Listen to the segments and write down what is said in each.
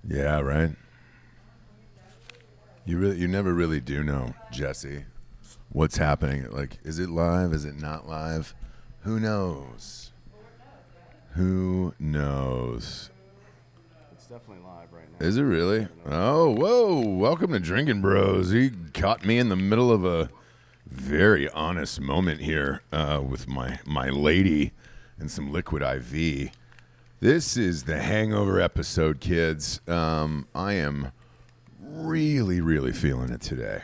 Yeah, right. You never really do know, Jessie, what's happening. Like, is it live? Is it not live? Who knows? Who knows? It's definitely live right now. Is it really? Oh, whoa. Welcome to Drinkin Bros. He caught me in the middle of a very honest moment here with my lady and some liquid IV. This is the hangover episode, kids. I am really, really feeling it today.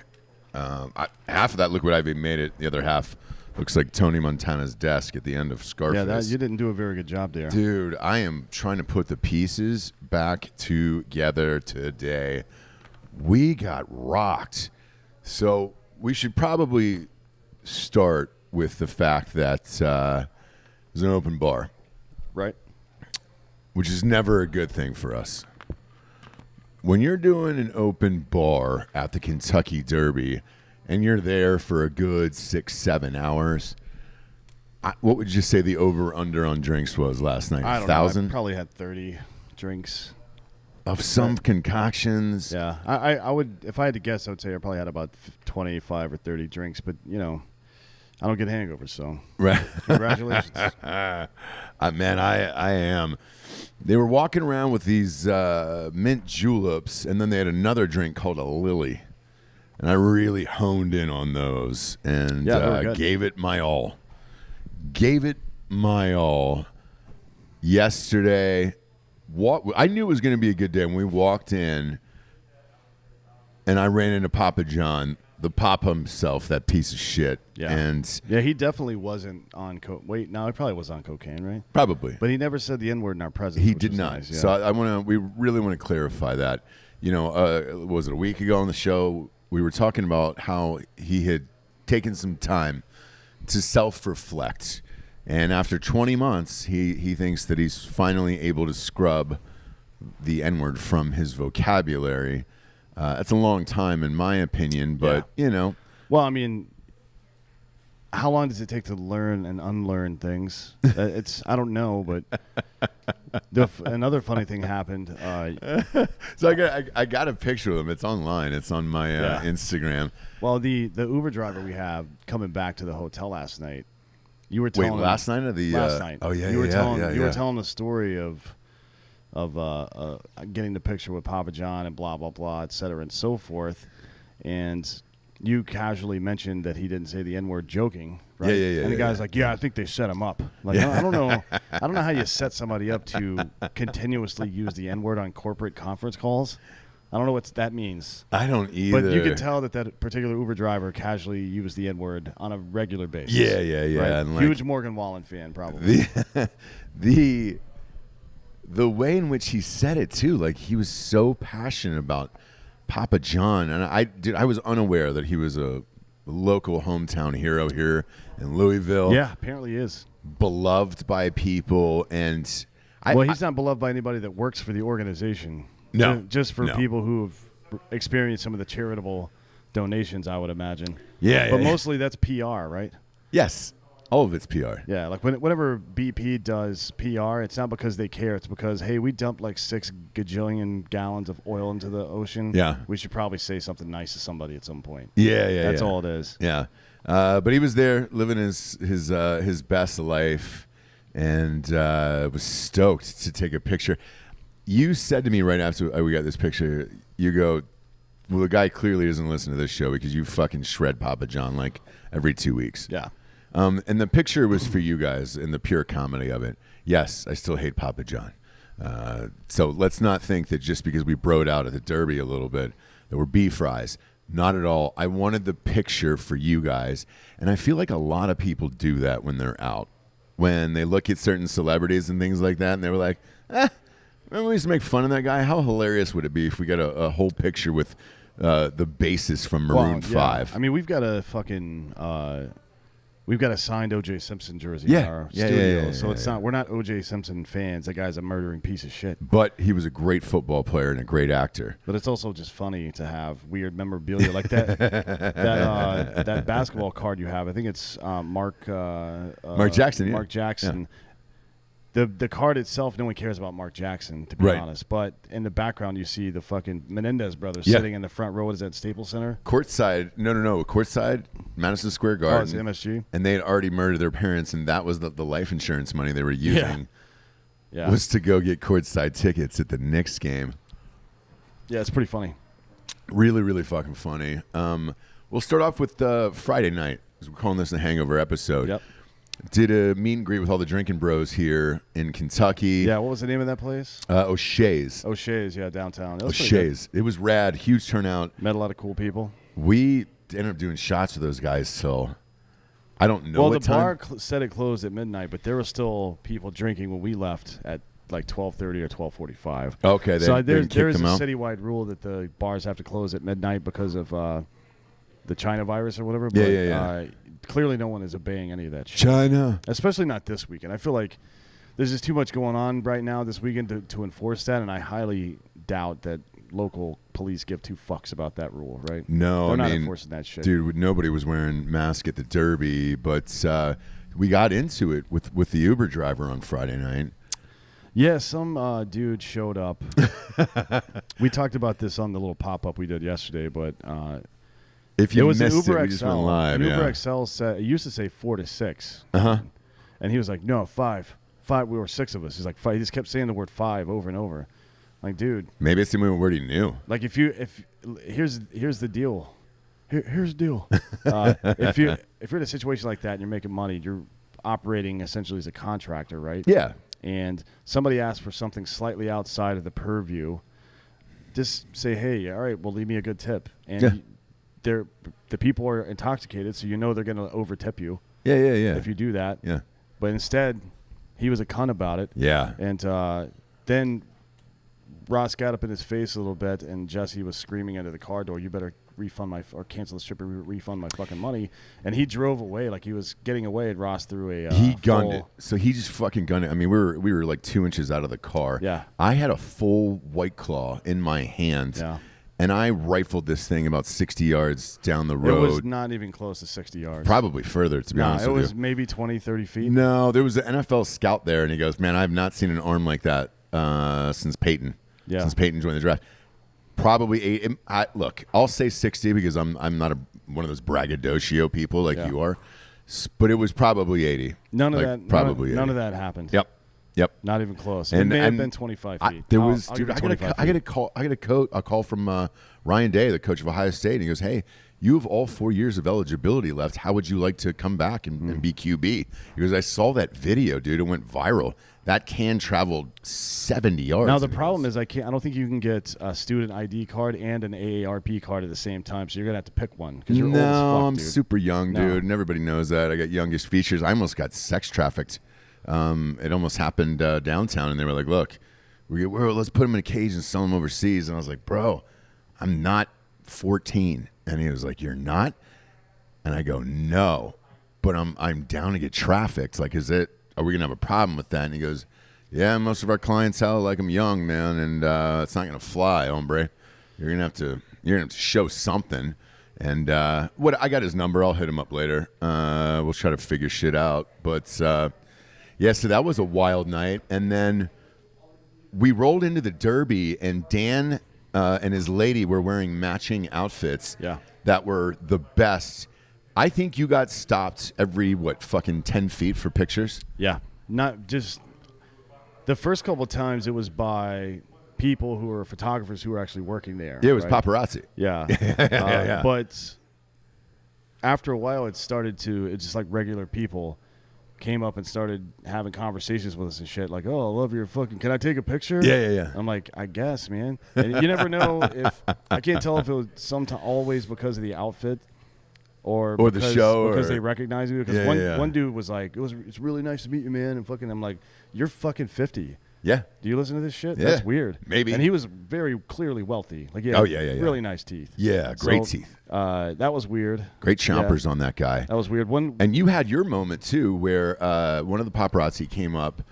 Half of that liquid IV made it. The other half looks like Tony Montana's desk at the end of Scarface. Yeah, you didn't do a very good job there. Dude, I am trying to put the pieces back together today. We got rocked. So we should probably start with the fact that there's an open bar. Right. Which is never a good thing for us. When you're doing an open bar at the Kentucky Derby and you're there for a good 6-7 hours, what would you say the over-under on drinks was last night? I don't 1,000? know. I probably had 30 drinks. Of some concoctions. Yeah. I would, if I had to guess, I would say I probably had about 25 or 30 drinks. But, you know, I don't get hangovers, so Right. Congratulations. Man, I am. They were walking around with these mint juleps, and then they had another drink called a lily. And I really honed in on those and gave it my all. Gave it my all yesterday. I knew it was going to be a good day when we walked in, and I ran into Papa John, the Papa himself, that piece of shit. Yeah. And yeah, he definitely wasn't on Wait, no, he probably was on cocaine, right? Probably. But he never said the N-word in our presence. He did not. Nice, yeah. So we really want to clarify that. You know, was it a week ago on the show? We were talking about how he had taken some time to self-reflect. And after 20 months, he thinks that he's finally able to scrub the N-word from his vocabulary. That's a long time, in my opinion, but, you know. Well, I mean, how long does it take to learn and unlearn things? I don't know, but another funny thing happened. So I got a picture of him. It's online. It's on my Instagram. Well, the Uber driver we have coming back to the hotel last night, you were telling last night or the last night? Oh yeah, you were telling telling the story of getting the picture with Papa John and blah blah blah, et cetera, and so forth, and you casually mentioned that he didn't say the N-word joking, right? Yeah. And the guy's like, "Yeah, I think they set him up." Like, I don't know how you set somebody up to continuously use the N-word on corporate conference calls. I don't know what that means. I don't either. But you can tell that particular Uber driver casually used the N-word on a regular basis. Yeah. Right? And huge Morgan Wallen fan, probably. The way in which he said it too, like he was so passionate about Papa John, and I was unaware that he was a local hometown hero here in Louisville. Yeah, apparently he is. Beloved by people, and he's not beloved by anybody that works for the organization. No, just for people who have experienced some of the charitable donations, I would imagine. Yeah, but mostly that's PR, right? Yes, all of it's PR. Yeah, like whenever BP does PR, it's not because they care. It's because, hey, we dumped like 6 gajillion gallons of oil into the ocean. Yeah, we should probably say something nice to somebody at some point. Yeah. That's all it is. Yeah, but he was there living his best life, and was stoked to take a picture. You said to me right after we got this picture, you go, well, the guy clearly doesn't listen to this show because you fucking shred Papa John like every 2 weeks. Yeah. And the picture was for you guys in the pure comedy of it. Yes, I still hate Papa John. So let's not think that just because we broed out at the Derby a little bit that we're beef fries. Not at all. I wanted the picture for you guys. And I feel like a lot of people do that when they're out. When they look at certain celebrities and things like that, and they were like, remember we used to make fun of that guy? How hilarious would it be if we got a whole picture with the bassist from Maroon 5? I mean, we've got a signed O.J. Simpson jersey in our studio, so it's not. We're not O.J. Simpson fans. That guy's a murdering piece of shit. But he was a great football player and a great actor. But it's also just funny to have weird memorabilia like that. that basketball card you have. I think it's Mark Jackson. Mark Jackson. The card itself, no one cares about Mark Jackson, to be honest. But in the background, you see the fucking Menendez brothers sitting in the front row. What is that, Staples Center? Courtside. No. Courtside, Madison Square Garden. Oh, it's MSG. And they had already murdered their parents, and that was the life insurance money they were using. Yeah. Was to go get courtside tickets at the Knicks game. Yeah, it's pretty funny. Really, really fucking funny. We'll start off with Friday night, because we're calling this the Hangover episode. Yep. Did a meet and greet with all the Drinkin Bros here in Kentucky. Yeah, what was the name of that place? O'Shea's. O'Shea's, yeah, downtown. O'Shea's. It was rad. Huge turnout. Met a lot of cool people. We ended up doing shots with those guys, so I don't know what time. Well, the bar said it closed at midnight, but there were still people drinking when we left at like 12:30 or 12:45. Okay, so there is a out. citywide rule that the bars have to close at midnight because of the China virus or whatever. But, yeah. Clearly, no one is obeying any of that shit. China. Especially not this weekend. I feel like there's just too much going on right now this weekend to enforce that, and I highly doubt that local police give two fucks about that rule, right? No, They're not enforcing that shit. Dude, nobody was wearing masks at the Derby, but we got into it with the Uber driver on Friday night. Yeah, some dude showed up. We talked about this on the little pop-up we did yesterday, but if you missed Uber it, we just went live. An Uber XL said, it used to say 4 to 6. Uh-huh. And he was like, no, 5. 5, we were 6 of us. He's like, 5. He just kept saying the word 5 over and over. Like, dude. Maybe it's the only word he knew. Like, here's the deal. Here's the deal. If you're in a situation like that and you're making money, you're operating essentially as a contractor, right? Yeah. And somebody asks for something slightly outside of the purview, just say, hey, all right, well, leave me a good tip. And the people are intoxicated, so you know they're going to over-tip you. Yeah. If you do that. Yeah. But instead, he was a cunt about it. Yeah. And then Ross got up in his face a little bit, and Jessie was screaming into the car door, you better cancel this trip and refund my fucking money. And he drove away like he was getting away, and Ross threw a he gunned it. So he just fucking gunned it. I mean, we were like 2 inches out of the car. Yeah. I had a full White Claw in my hand. Yeah. And I rifled this thing about 60 yards down the road. It was not even close to 60 yards. Probably further, to be honest with you. It was maybe 20, 30 feet. No, there was an NFL scout there, and he goes, man, I have not seen an arm like that since Peyton. Yeah. Since Peyton joined the draft. Probably 8. Look, I'll say 60 because I'm not one of those braggadocio people like you are. But it was probably 80. None of None of that happened. Yep. Not even close. It may have been 25 feet. I got a call from Ryan Day, the coach of Ohio State, and he goes, hey, you have all 4 years of eligibility left. How would you like to come back and be QB? He goes, I saw that video, dude. It went viral. That can travel 70 yards. Now, the problem is I don't think you can get a student ID card and an AARP card at the same time, so you're going to have to pick one because you're old as fuck, I'm dude. super young, dude, and everybody knows that. I got youngest features. I almost got sex trafficked. It almost happened downtown, and they were like, look, let's put him in a cage and sell him overseas. And I was like, bro, I'm not 14. And he was like, you're not? And I go, no, but I'm down to get trafficked. Like, are we going to have a problem with that? And he goes, yeah, most of our clientele like I'm young, man, and it's not going to fly, hombre. You're going to have to show something. And I got his number. I'll hit him up later. We'll try to figure shit out. But, so that was a wild night. And then we rolled into the Derby, and Dan and his lady were wearing matching outfits that were the best. I think you got stopped every, fucking 10 feet for pictures? Yeah. Not just the first couple of times it was by people who were photographers who were actually working there. Yeah, it was paparazzi. Yeah. Yeah. But after a while, it's just like regular people came up and started having conversations with us and shit. Like, oh, I love your fucking, can I take a picture? Yeah. I'm like, I guess, man. And you never know if, I can't tell if it was always because of the outfit. Or the show, because they recognize you. Because one dude was like, it's really nice to meet you, man. And fucking, I'm like, you're fucking 50. Yeah. Do you listen to this shit? Yeah. That's weird. Maybe. And he was very clearly wealthy. Like, really nice teeth. Yeah, great teeth. That was weird. Great chompers on that guy. That was weird. And you had your moment too, where one of the paparazzi came up,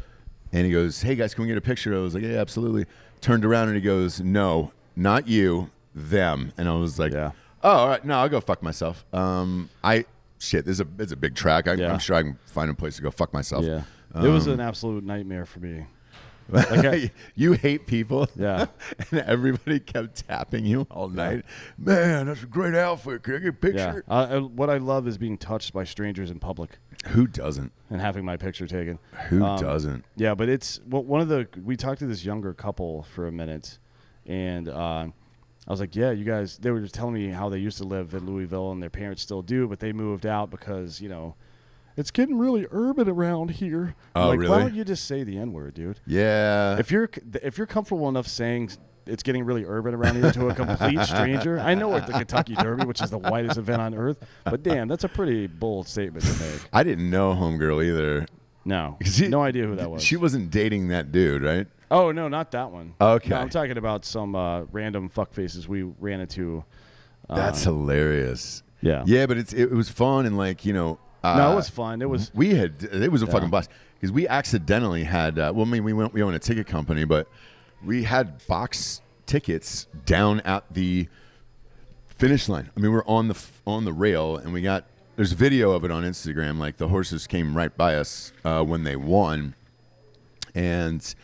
and he goes, "Hey guys, can we get a picture?" I was like, "Yeah, absolutely." Turned around and he goes, "No, not you, them." And I was like, Yeah. Oh, all right. No, I'll go fuck myself. It's a big track. I'm sure I can find a place to go fuck myself. Yeah. It was an absolute nightmare for me. Like you hate people. Yeah. And everybody kept tapping you all night. Man, that's a great outfit. Can I get a picture? Yeah. What I love is being touched by strangers in public. Who doesn't? And having my picture taken. Who doesn't? Yeah, but it's we talked to this younger couple for a minute, and I was like, yeah, you guys, they were just telling me how they used to live in Louisville and their parents still do, but they moved out because, it's getting really urban around here. Oh, like, really? why don't you just say the N-word, dude? Yeah. If you're comfortable enough saying it's getting really urban around here to a complete stranger, I know at the Kentucky Derby, which is the whitest event on earth, but damn, that's a pretty bold statement to make. I didn't know Homegirl either. No. No idea who that was. She wasn't dating that dude, right? Oh, no, not that one. Okay. No, I'm talking about some random fuckfaces we ran into. That's hilarious. Yeah. Yeah, but it was fun and no, it was fun. It was a fucking blast because we accidentally had we own a ticket company, but we had box tickets down at the finish line. I mean, we're on the rail, and there's video of it on Instagram. Like the horses came right by us when they won, and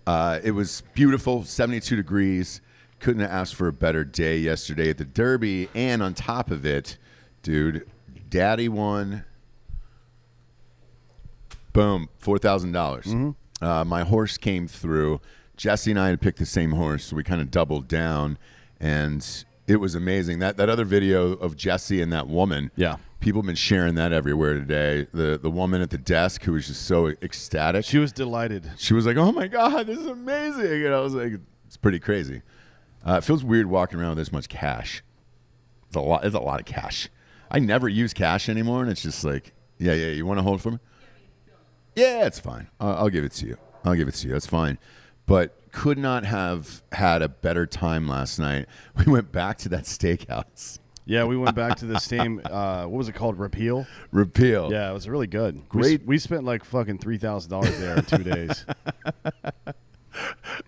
it was beautiful, 72 degrees. Couldn't have asked for a better day yesterday at the Derby, and on top of it, dude, Daddy won. Boom, $4,000. Mm-hmm. My horse came through. Jessie and I had picked the same horse, so we kind of doubled down, and it was amazing. That other video of Jessie and that woman, people have been sharing that everywhere today. The woman at the desk who was just so ecstatic. She was delighted. She was like, oh, my God, this is amazing. And I was like, it's pretty crazy. It feels weird walking around with this much cash. It's a lot of cash. I never use cash anymore, and it's just like, yeah, you want to hold for me? Yeah, it's fine. I'll give it to you. That's fine. But could not have had a better time last night. We went back to that steakhouse. Yeah, we went back to the same, what was it called, Repeal? Repeal. Yeah, it was really good. Great. We spent like fucking $3,000 there in 2 days.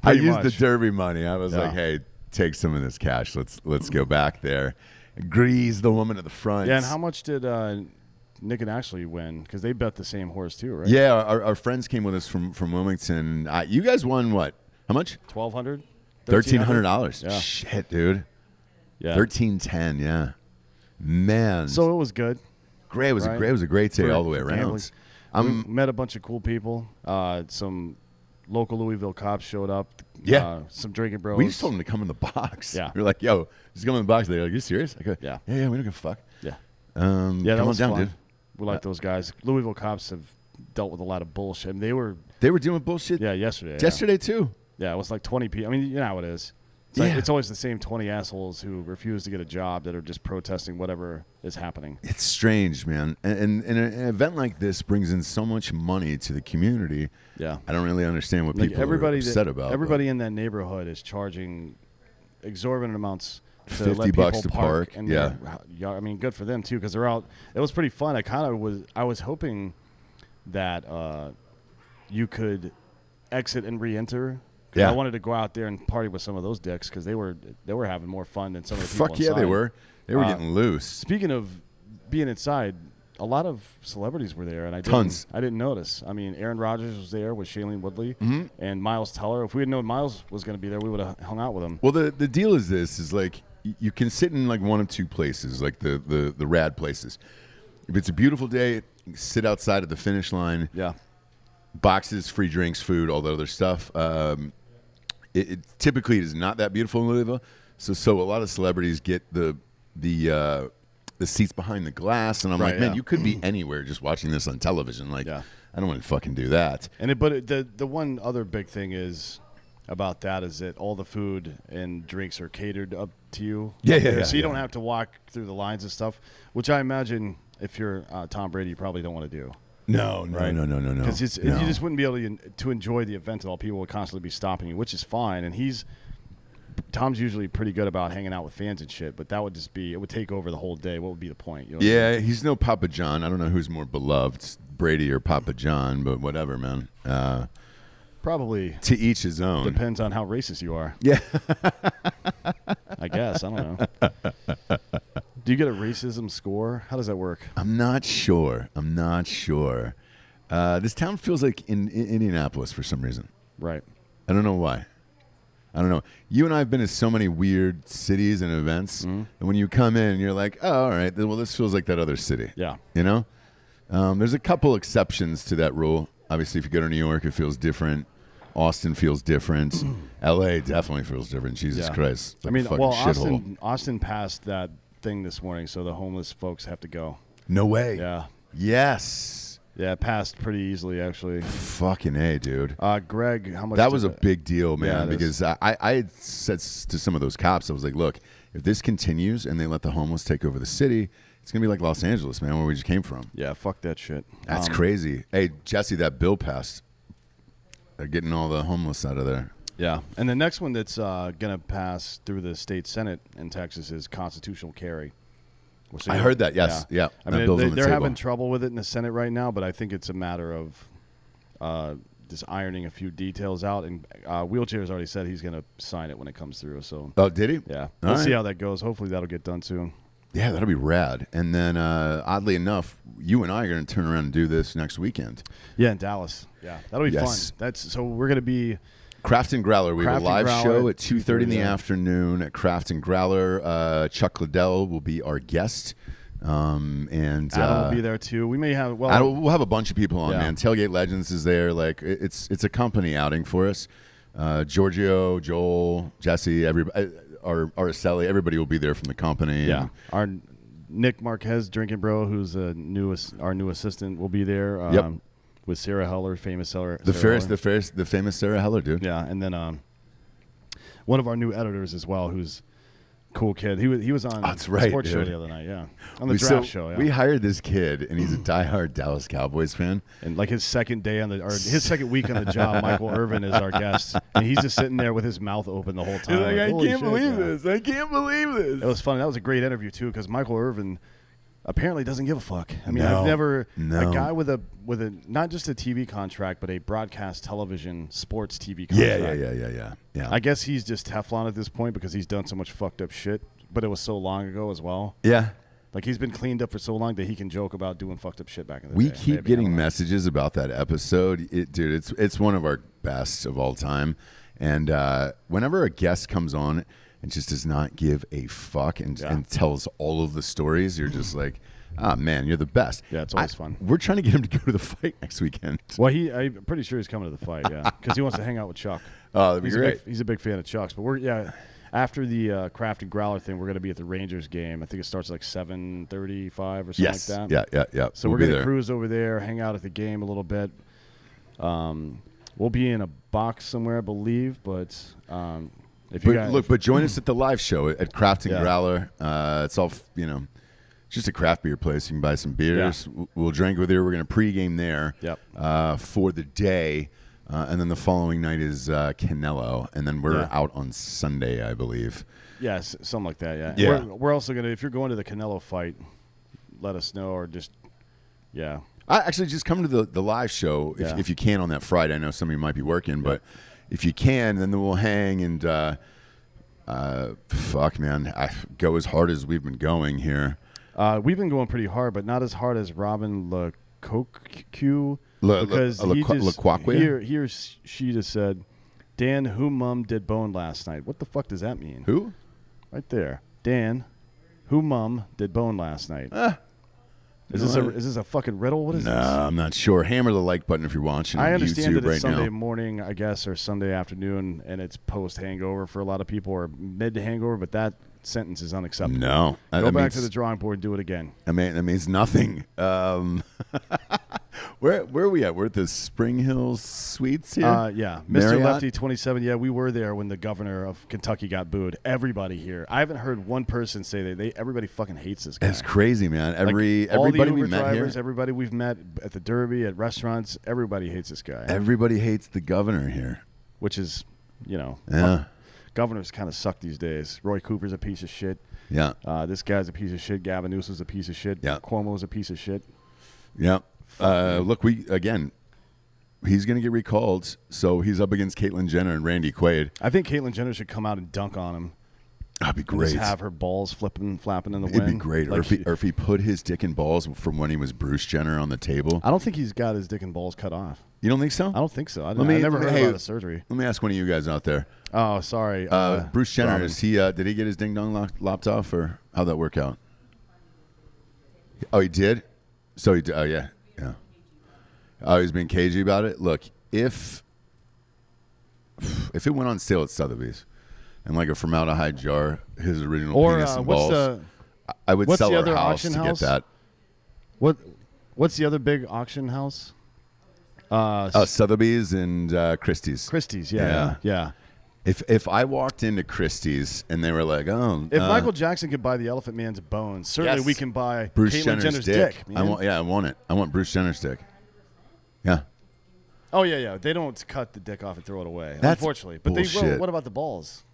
I used the Derby money. I was like, hey, take some of this cash. Let's go back there. Grease the woman at the front. Yeah, and how much did Nick and Ashley win? Because they bet the same horse too, right? Yeah, our friends came with us from Wilmington. You guys won what? How much? $1,200. $1,300. Yeah. Shit, dude. Yeah. $1,310. Yeah. Man. So it was good. Great. It was right? great. It was a great day all the way around. We met a bunch of cool people. Some local Louisville cops showed up. Yeah. Some Drinkin Bros. We just told them to come in the box. Yeah. We were like, yo, just come in the box. They're like, you serious? I go, yeah. Yeah, we don't give a fuck. Yeah. Yeah, that was down, fun. dude. We like those guys. Louisville cops have dealt with a lot of bullshit. I mean, they were doing bullshit. Yeah, yesterday. Yesterday too. Yeah, it was like 20 people. I mean, you know how it is. It's always the same 20 assholes who refuse to get a job that are just protesting whatever is happening. It's strange, man. And an event like this brings in so much money to the community. Yeah. I don't really understand what people are upset about. Everybody in that neighborhood is charging exorbitant amounts to let $50 people to park. And Yeah. I mean, good for them too, because they're out. It was pretty fun. I was hoping that you could exit and re-enter. Yeah. I wanted to go out there and party with some of those dicks because they were having more fun than some of the people Fuck yeah, inside. they were. They were getting loose. Speaking of being inside, a lot of celebrities were there, and I didn't notice. I mean, Aaron Rodgers was there with Shailene Woodley and Miles Teller. If we had known Miles was going to be there, we would have hung out with him. Well, the deal is like you can sit in like one of two places, like the rad places. If it's a beautiful day, sit outside at the finish line. Yeah. Boxes, free drinks, food, all the other stuff. It typically is not that beautiful in Louisville, so a lot of celebrities get the seats behind the glass, and I'm like, man, you could be anywhere just watching this on television. Like, I don't want to fucking do that. But the one other big thing is about that is that all the food and drinks are catered up to you. Yeah. So you don't have to walk through the lines and stuff, which I imagine if you're Tom Brady, you probably don't want to do. No. Because you just wouldn't be able to enjoy the event at all. People would constantly be stopping you, which is fine. And Tom's usually pretty good about hanging out with fans and shit, but that would just it would take over the whole day. What would be the point? You know what I mean? He's no Papa John. I don't know who's more beloved, Brady or Papa John, but whatever, man. Probably to each his own. Depends on how racist you are. Yeah. I guess. I don't know. Do you get a racism score? How does that work? I'm not sure. This town feels like in Indianapolis for some reason. Right. I don't know why. I don't know. You and I have been to so many weird cities and events, and when you come in, you're like, oh, all right, well, this feels like that other city. Yeah. You know? There's a couple exceptions to that rule. Obviously, if you go to New York, it feels different. Austin feels different. L.A. definitely feels different. Jesus Christ. I mean, well, Austin passed that thing this morning, so the homeless folks have to go. No way. Yeah. Yes. Yeah, it passed pretty easily, actually. Fucking A, dude. Greg, how much? That was a big deal, man, Yeah, because I had said to some of those cops, I was like, look, if this continues and they let the homeless take over the city, it's going to be like Los Angeles, man, where we just came from. Yeah, fuck that shit. That's crazy. Hey, Jessie, that bill passed. They're getting all the homeless out of there. Yeah, and the next one that's going to pass through the state Senate in Texas is constitutional carry. So I heard that, yes. Yeah. I mean, they're having trouble with it in the Senate right now, but I think it's a matter of just ironing a few details out. And Wheelchair's already said he's going to sign it when it comes through. So. Oh, did he? Yeah. We'll see how that goes. Hopefully that'll get done soon. Yeah, that'll be rad. And then, oddly enough, you and I are going to turn around and do this next weekend. Yeah, in Dallas. Yeah, that'll be fun. So we're going to be Craft and Growler. We have a live show at 2:30 in the yeah. afternoon at Craft and Growler. Chuck Liddell will be our guest. And Adam will be there too. We may have we'll have a bunch of people on, man. Tailgate Legends is there. Like it's a company outing for us. Giorgio, Joel, Jessie, everybody, Araceli, everybody will be there from the company. Yeah, our Nick Marquez, Drinkin Bro, who's our new assistant, will be there. Yep. With Sarah Heller, famous Sarah. The famous Sarah Heller, dude. Yeah, and then one of our new editors as well, who's a cool kid. He was on the sports show the other night. Yeah, on the draft show. Yeah. We hired this kid, and he's a diehard Dallas Cowboys fan. And like his second week on the job, Michael Irvin is our guest, and he's just sitting there with his mouth open the whole time. He's like, I can't believe this. I can't believe this. It was funny. That was a great interview too, because Michael Irvin apparently doesn't give a fuck. I mean, I've never a guy with a not just a TV contract, but a broadcast television sports TV contract. Yeah. I guess he's just Teflon at this point because he's done so much fucked up shit, but it was so long ago as well. Yeah. Like he's been cleaned up for so long that he can joke about doing fucked up shit back in the day. We keep getting messages about that episode. Dude, it's one of our best of all time. And whenever a guest comes on and just does not give a fuck and tells all of the stories, you're just like, ah, man, you're the best. Yeah, it's always fun. We're trying to get him to go to the fight next weekend. Well, I'm pretty sure he's coming to the fight, yeah, because he wants to hang out with Chuck. Oh, that'd be great. He's a big fan of Chuck's. But after the Craft and Growler thing, we're going to be at the Rangers game. I think it starts at like 7:35 or something like that. Yeah. So we're going to cruise over there, hang out at the game a little bit. We'll be in a box somewhere, I believe, but but join us at the live show at Craft and Growler. It's all, just a craft beer place. You can buy some beers. Yeah. We'll drink with you. We're going to pregame there for the day. And then the following night is Canelo. And then we're out on Sunday, I believe. Yes, something like that, yeah. We're also going to, if you're going to the Canelo fight, let us know or just, Actually, just come to the live show if you can on that Friday. I know some of you might be working, but if you can, then we'll hang and fuck, man. Go as hard as we've been going here. We've been going pretty hard, but not as hard as Robin LeCoq. Because he or she just said, Dan, who mum did bone last night? What the fuck does that mean? Who? Right there. Dan, who mum did bone last night? Is this a fucking riddle? What is this? No, I'm not sure. Hammer the like button if you're watching on YouTube right now. I understand that it's Sunday morning, I guess, or Sunday afternoon, and it's post-hangover for a lot of people, or mid-hangover, but that sentence is unacceptable. No. Go back to the drawing board and do it again. I mean, that means nothing. Where are we at? We're at the Spring Hill Suites here? Yeah. Marriott? Mr. Lefty 27. Yeah, we were there when the governor of Kentucky got booed. Everybody here. I haven't heard one person say that. Everybody fucking hates this guy. That's crazy, man. Everybody we met here. Everybody we've met at the Derby, at restaurants, everybody hates this guy. Everybody hates the governor here. Which is, governors kind of suck these days. Roy Cooper's a piece of shit. Yeah. This guy's a piece of shit. Gavin Newsom's a piece of shit. Yeah. Cuomo's a piece of shit. Yeah. Look, he's going to get recalled, so he's up against Caitlyn Jenner and Randy Quaid. I think Caitlyn Jenner should come out and dunk on him. That'd be And great. just have her balls flapping in the wind. It'd be great. Like, Or if he put his dick and balls from when he was Bruce Jenner on the table. I don't think he's got his dick and balls cut off. You don't think so? I don't think so. I Let me- never heard hey, about a surgery. Let me ask one of you guys out there. Oh, sorry. Bruce Jenner, Robin. is he? Did he get his ding dong lopped off, or how'd that work out? Oh, he did. So he did. Oh, yeah. Oh, he's being cagey about it. Look, if it went on sale at Sotheby's, and like a formaldehyde jar, his original penis and balls, I would what's sell the our other house auction to house? get that. What's the other big auction house? Sotheby's and Christie's. Christie's. Yeah. If I walked into Christie's and they were like, oh, If Michael Jackson could buy the Elephant Man's bones, certainly Yes. we can buy Bruce Caitlyn Jenner's dick. I man. want it. I want Bruce Jenner's dick. Yeah. Oh yeah. They don't cut the dick off and throw it away, That's unfortunately. But bullshit. what about the balls?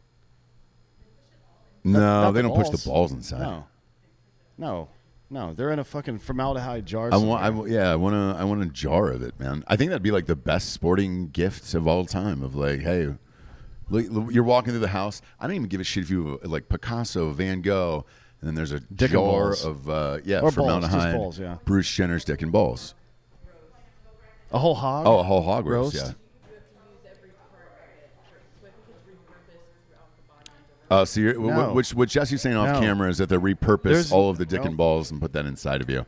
No, not they the don't push balls. the balls inside. No. They're in a fucking formaldehyde jar. I want a jar of it, man. I think that'd be like the best sporting gift of all time. Of like, hey, look, you're walking through the house. I don't even give a shit if you like Picasso, Van Gogh, and then there's a Dick and jar balls. of Or balls, formaldehyde. just balls, yeah. Bruce Jenner's dick and balls. A whole hog. Oh, a whole hog roast. Roast? Yeah. So you're, No. what Jesse's saying off No. camera is that they repurpose There's- all of the dick no. and balls and put that inside of you.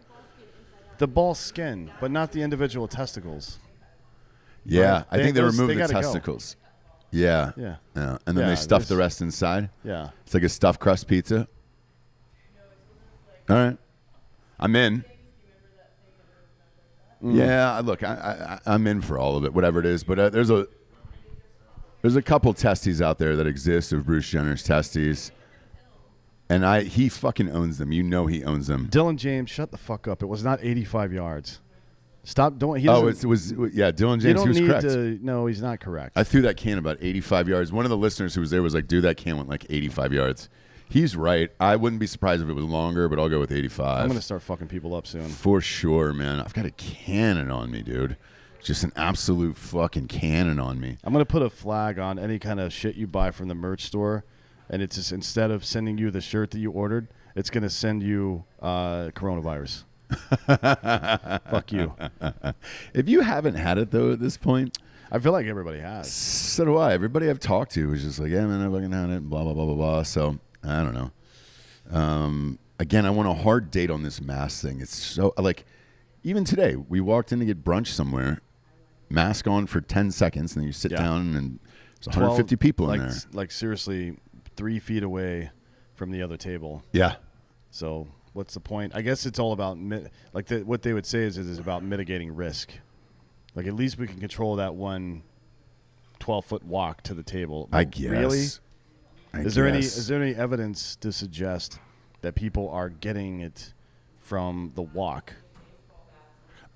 The ball skin, but not the individual testicles. Yeah, Right. I think they Those- remove they the gotta go. testicles. Yeah. Yeah. And then they Yeah, stuff the there's- rest inside. Yeah. It's like a stuffed crust pizza. All right. I'm in. Yeah, look, I'm in for all of it, whatever it is. But there's a couple testes out there that exist of Bruce Jenner's testes. And he fucking owns them. You know he owns them. Dylan James, shut the fuck up. It was not 85 yards. Stop doing. It was Dylan James. You don't He was need correct. to. No, he's not correct. I threw that can about 85 yards. One of the listeners who was there was like, dude, that can went like 85 yards. He's right. I wouldn't be surprised if it was longer, but I'll go with 85. I'm gonna start fucking people up soon. For sure, man. I've got a cannon on me, dude. Just an absolute fucking cannon on me. I'm gonna put a flag on any kind of shit you buy from the merch store, and it's just instead of sending you the shirt that you ordered, it's gonna send you coronavirus. Fuck you. If you haven't had it, though, at this point, I feel like everybody has. so do I. Everybody I've talked to is just like, yeah, man, I fucking had it, blah, blah, blah, blah, blah. So, I don't know. Again, I want a hard date on this mask thing. It's so, like, even today, we walked in to get brunch somewhere, mask on for 10 seconds, and then you sit down, and there's 150 people in there. Like, seriously, 3 feet away from the other table. Yeah. So what's the point? I guess it's all about what they would say is about mitigating risk. Like at least we can control that one 12-foot walk to the table. I guess. Really? Is there guess. any evidence to suggest that people are getting it from the walk?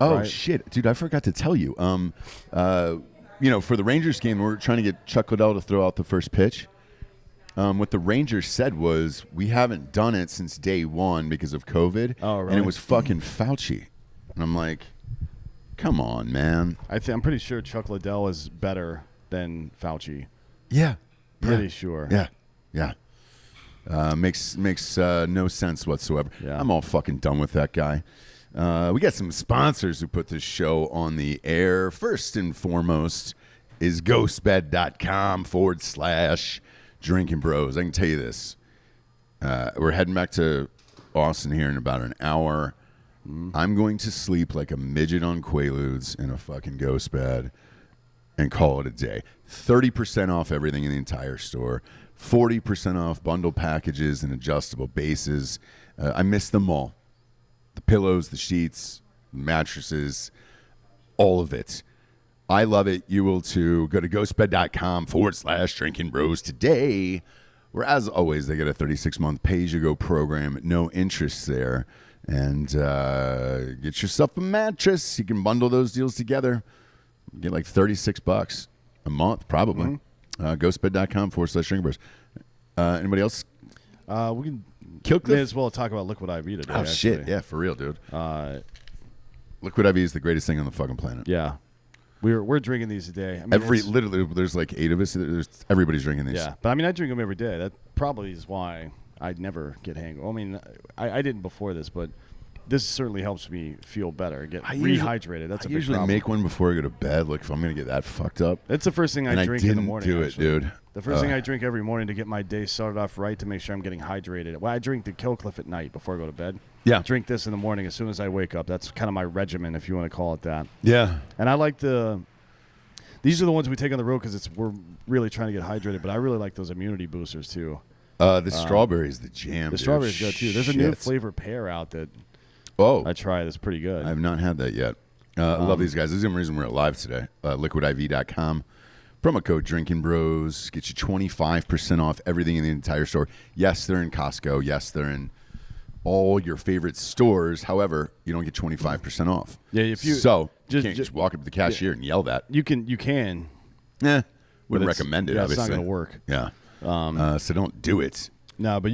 Oh Right. shit, dude! I forgot to tell you. For the Rangers game, we're trying to get Chuck Liddell to throw out the first pitch. What the Rangers said was, we haven't done it since day one because of COVID. Oh, really? And it was fucking Fauci. And I'm like, come on, man. I'm pretty sure Chuck Liddell is better than Fauci. Yeah. Pretty sure. Yeah. Makes no sense whatsoever. Yeah. I'm all fucking done with that guy. We got some sponsors who put this show on the air. First and foremost is ghostbed.com/Drinkin Bros. I can tell you this. We're heading back to Austin here in about an hour. I'm going to sleep like a midget on Quaaludes in a fucking ghost bed and call it a day. 30% off everything in the entire store. 40% off bundle packages and adjustable bases. I miss them all. The pillows, the sheets, mattresses, all of it. I love it. You will too. Go to ghostbed.com/Drinkin Bros today, where, as always, they get a 36-month pay-as-you-go program, no interest there. And get yourself a mattress. You can bundle those deals together. Get like $36 a month, probably. Ghostbed.com/Drinkin Bros. Anybody else? We can Killcliff? may as well talk about Liquid IV today. Oh, actually. shit. Yeah, for real, dude. Uh, Liquid IV is the greatest thing on the fucking planet. yeah. We're drinking these today. I mean, Literally, there's like 8 of us. Everybody's drinking these. Yeah, but I mean, I drink them every day. That probably is why I never get hangover. I mean, I didn't before this, but this certainly helps me feel better, get rehydrated. That's a big usually problem. make one before I go to bed. Like if I'm gonna get that fucked up. That's the first thing I drink in the morning. Do it, actually. dude. The first thing I drink every morning to get my day started off right, to make sure I'm getting hydrated. Well, I drink the Killcliff at night before I go to bed. Yeah. I drink this in the morning as soon as I wake up. That's kind of my regimen, if you want to call it that. Yeah. And I like these are the ones we take on the road because we're really trying to get hydrated. But I really like those immunity boosters too. The strawberry's the jam. The strawberry's good too. There's a new flavor pear out that I tried. That's pretty good. I have not had that yet. I love these guys. This is the reason we're at live today. LiquidIV.com. Promo code Drinkin Bros gets you 25% off everything in the entire store. Yes, they're in Costco. Yes, they're in all your favorite stores. However, you don't get 25% off. Yeah, if you you can't just walk up to the cashier and yell that. You can. Wouldn't recommend it. Obviously, it's not going to work. Yeah. So don't do it. No, but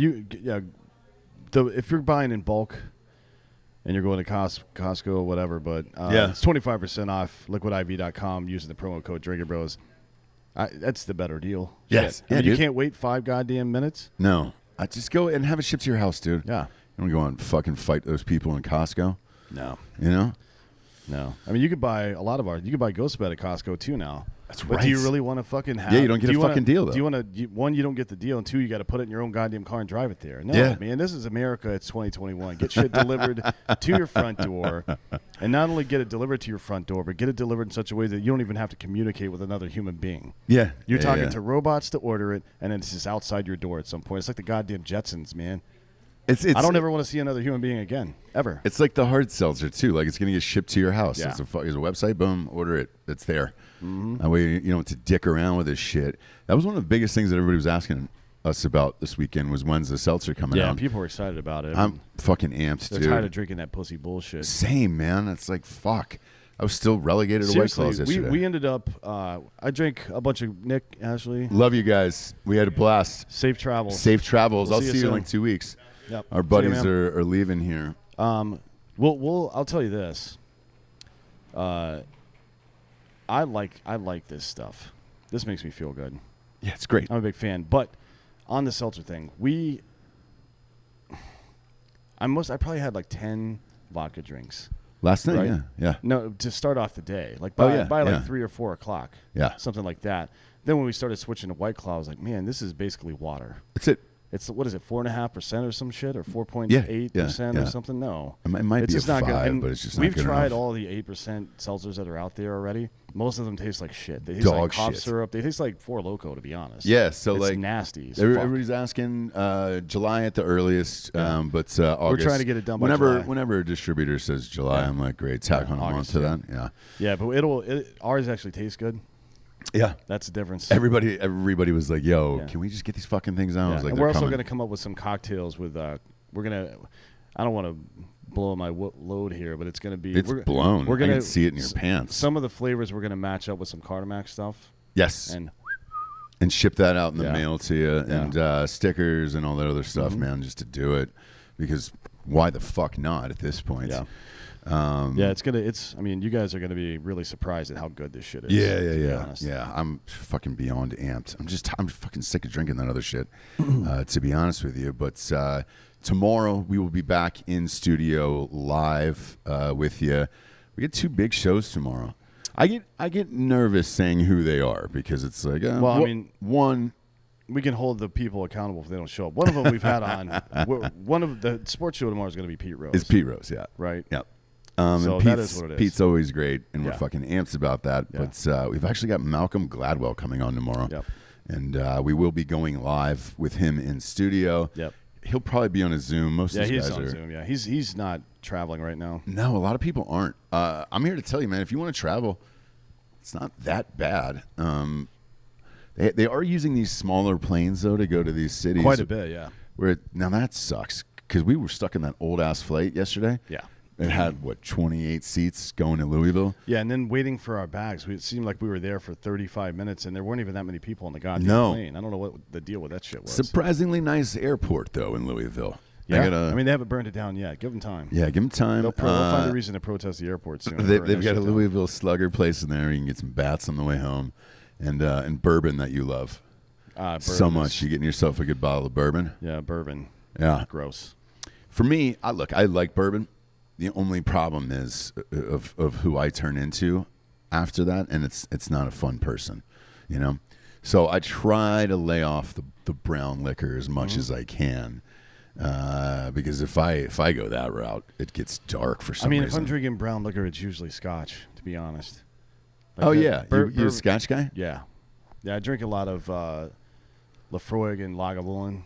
if you're buying in bulk and you're going to Costco or whatever, but it's 25% off. LiquidIV.com using the promo code Drinkin Bros. That's the better deal. Yes. Yeah, you can't wait 5 goddamn minutes. No. I just go and have it shipped to your house, dude. Yeah. You don't go and fucking fight those people in Costco. No. You know? No. I mean, you could buy a lot of ours. You could buy Ghost Bed at Costco too now. That's but right. do you really want to fucking have? Yeah, you don't get a fucking deal, though. Do you want to? One, you don't get the deal, and 2, you got to put it in your own goddamn car and drive it there. No, man, this is America. It's 2021. Get shit delivered to your front door, and not only get it delivered to your front door, but get it delivered in such a way that you don't even have to communicate with another human being. Yeah, you're talking to robots to order it, and then it's just outside your door at some point. It's like the goddamn Jetsons, man. I don't ever want to see another human being again, ever. It's like the hard seltzer too. Like it's going to get shipped to your house. Yeah. There's a website. Boom, order it. It's there. Mm-hmm. That way you don't have to dick around with this shit. That was one of the biggest things that everybody was asking us about this weekend was when's the seltzer coming out. Yeah, people were excited about it. I'm fucking amped, They're dude. tired of drinking that pussy bullshit. Same, man. It's like, fuck. I was still relegated to White Claws yesterday. We ended up, I drank a bunch of Nick, Ashley. Love you guys. We had a blast. Safe travels. Safe travels. We'll I'll see you in like 2 weeks. Yep. Our buddies are leaving here. I'll tell you this. I like this stuff. This makes me feel good. Yeah, it's great. I'm a big fan. But on the seltzer thing, I probably had like 10 vodka drinks. Last night, right? Yeah. No, to start off the day. Like by 3 or 4 o'clock. Yeah. Something like that. Then when we started switching to White Claw, I was like, man, this is basically water. That's it. It's, what is it, 4.5% or some shit, or 4.8% or something? No. It might it's be just a not 5, good. but it's just not good We've tried enough. all the 8% seltzers that are out there already. Most of them taste like shit. They taste Dog like cough shit. syrup. They taste like Four Loko, to be honest. Yeah, so it's like nasty. Everybody's asking July at the earliest, but August. We're trying to get it done by whenever July. Whenever a distributor says July, I'm like, great, tack on a month to that. Yeah. Yeah, but ours actually tastes good. Yeah, that's the difference. Everybody was like, "Yo, can we just get these fucking things out?" I was like, and we're also going to come up with some cocktails with. We're gonna. I don't want to blow my load here, but it's going to be. It's blown. We're gonna I can see it in your pants. Some of the flavors we're going to match up with some Cardimac stuff. Yes, and ship that out in the mail to you, and stickers and all that other stuff, man, just to do it, because why the fuck not at this point? Yeah. I mean, you guys are gonna be really surprised at how good this shit is. Yeah. I'm fucking beyond amped. I'm fucking sick of drinking that other shit, to be honest with you. But tomorrow we will be back in studio live with you. We get 2 big shows tomorrow. I get nervous saying who they are because it's like, one. We can hold the people accountable if they don't show up. One of them we've had on. One of the sports show tomorrow is going to be Pete Rose. It's Pete Rose, yeah. Right? Yep. So and that is what it is. Pete's always great, and we're fucking amped about that. Yeah. But we've actually got Malcolm Gladwell coming on tomorrow. Yep. And we will be going live with him in studio. Yep. He'll probably be on a Zoom. Most of these guys on Zoom. Yeah, he's not traveling right now. No, a lot of people aren't. I'm here to tell you, man, if you want to travel, it's not that bad. They are using these smaller planes, though, to go to these cities. Quite a bit, yeah. Now that sucks, because we were stuck in that old-ass flight yesterday. Yeah. It had, 28 seats going to Louisville? Yeah, and then waiting for our bags. It seemed like we were there for 35 minutes, and there weren't even that many people on the goddamn plane. I don't know what the deal with that shit was. Surprisingly nice airport, though, in Louisville. Yeah, I mean, they haven't burned it down yet. Give them time. Yeah, give them time. They'll find a reason to protest the airport soon. They've got a Louisville Slugger place in there. You can get some bats on the way home, and bourbon that you love so much. You're getting yourself a good bottle of bourbon. Yeah, bourbon. Yeah, gross. For me, I like bourbon. The only problem is of who I turn into after that, and it's not a fun person, you know. So I try to lay off the brown liquor as much as I can, because if I go that route, it gets dark for some reason. If I'm drinking brown liquor, it's usually Scotch, to be honest. You're a Scotch guy? Yeah, I drink a lot of Lafroig and Lagavulin,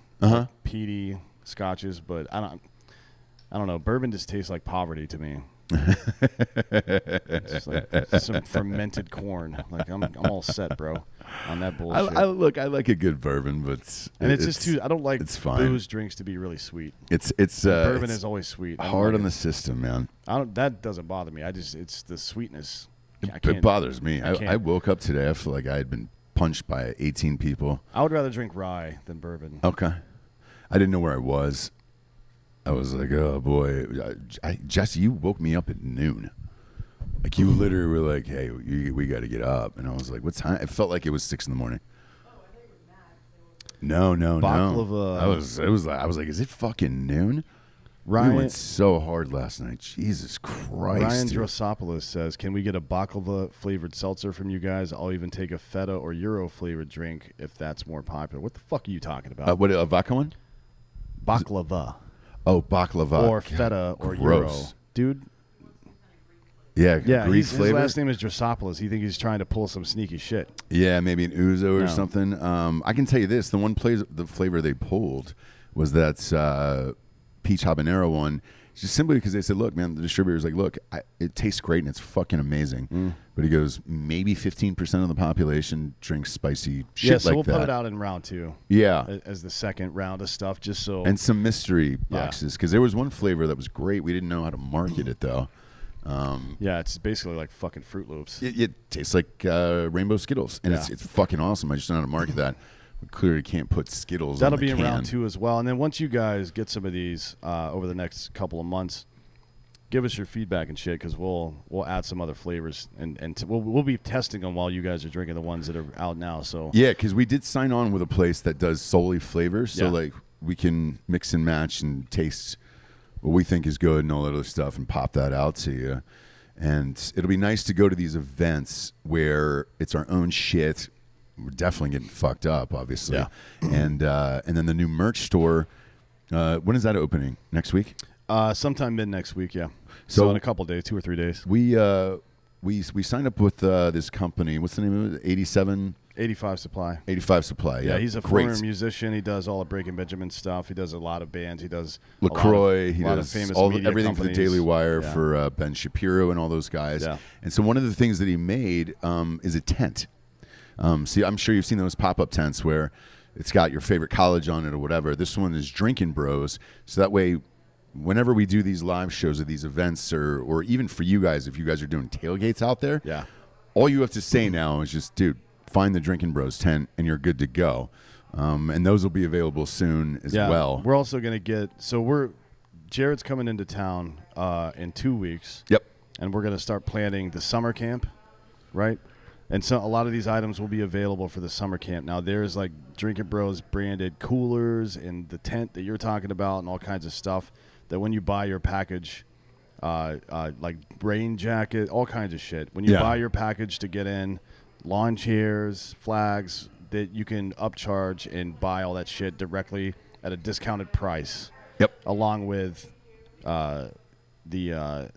peaty Scotches, but I don't know. Bourbon just tastes like poverty to me. It's like some fermented corn. Like I'm all set, bro, on that bullshit. I like a good bourbon, but it's just too. I don't like booze drinks to be really sweet. It's bourbon is always sweet. Hard on the system, man. That doesn't bother me. It's the sweetness. It bothers me. I woke up today. I feel like I had been punched by 18 people. I would rather drink rye than bourbon. Okay, I didn't know where I was. I was like, oh boy, Jessie, you woke me up at noon. Like you literally were like, hey, we got to get up, and I was like, what time? It felt like it was 6 a.m. No. Baklava. I was like, is it fucking noon? Ryan we went so hard last night. Jesus Christ. Ryan Drosopoulos says, can we get a baklava flavored seltzer from you guys? I'll even take a feta or Euro flavored drink if that's more popular. What the fuck are you talking about? What, a vodka one? Baklava. Oh, baklava. Or feta or gross. Euro. Dude. Yeah, his last name is Drosopoulos. He thinks he's trying to pull some sneaky shit. Yeah, maybe an ouzo or something. I can tell you this. The flavor they pulled was that peach habanero one. Just simply because they said, look, man, the distributor's like, look, it tastes great and it's fucking amazing. But he goes, maybe 15% of the population drinks spicy shit like that. Yeah, so we'll put it out in round 2. Yeah. As the second round of stuff, just so. And some mystery boxes. Because there was one flavor that was great. We didn't know how to market it, though. It's basically like fucking Fruit Loops. It tastes like Rainbow Skittles. And it's fucking awesome. I just don't know how to market that. We clearly can't put Skittles on the can. That'll be in round 2 as well. And then once you guys get some of these over the next couple of months, give us your feedback and shit, because we'll add some other flavors and we'll be testing them while you guys are drinking the ones that are out now. So yeah, because we did sign on with a place that does solely flavors, so like we can mix and match and taste what we think is good and all that other stuff and pop that out to you. And it'll be nice to go to these events where it's our own shit. We're definitely getting fucked up, obviously. Yeah. And then the new merch store. When is that opening? Next week? Sometime mid next week. Yeah. So in a couple of days, 2 or 3 days. We signed up with this company. What's the name of it? 85 Supply. 85 Supply. Yeah. He's a former musician. He does all the Breaking Benjamin stuff. He does a lot of bands. He does LaCroix. He does famous everything companies. for the Daily Wire for Ben Shapiro and all those guys. Yeah. And so one of the things that he made is a tent. See, I'm sure you've seen those pop-up tents where it's got your favorite college on it or whatever. This one is Drinkin Bros. So that way, whenever we do these live shows at these events, or even for you guys, if you guys are doing tailgates out there, all you have to say now is just, dude, find the Drinkin Bros tent and you're good to go. And those will be available soon as well. We're also going to Jared's coming into town in 2 weeks. Yep. And we're going to start planning the summer camp, right? And so a lot of these items will be available for the summer camp. Now, there's like Drinkin Bros branded coolers and the tent that you're talking about and all kinds of stuff that when you buy your package, like rain jacket, all kinds of shit. When you buy your package to get in, lawn chairs, flags, that you can upcharge and buy all that shit directly at a discounted price. Yep. Along with the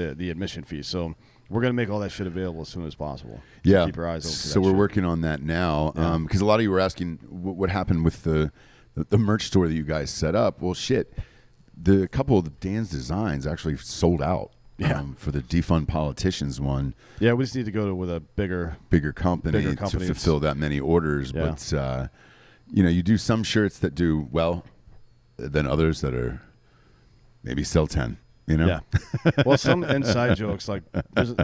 admission fee. So we're going to make all that shit available as soon as possible. So keep your eyes open for that So we're shit. working on that now. Because a lot of you were asking what happened with the merch store that you guys set up. Well, shit, the couple of Dan's designs actually sold out for the Defund Politicians one. Yeah, we just need to go with a bigger company to fulfill that many orders. Yeah. But, you do some shirts that do well than others that are maybe sell 10. Yeah. Well, some inside jokes, like there's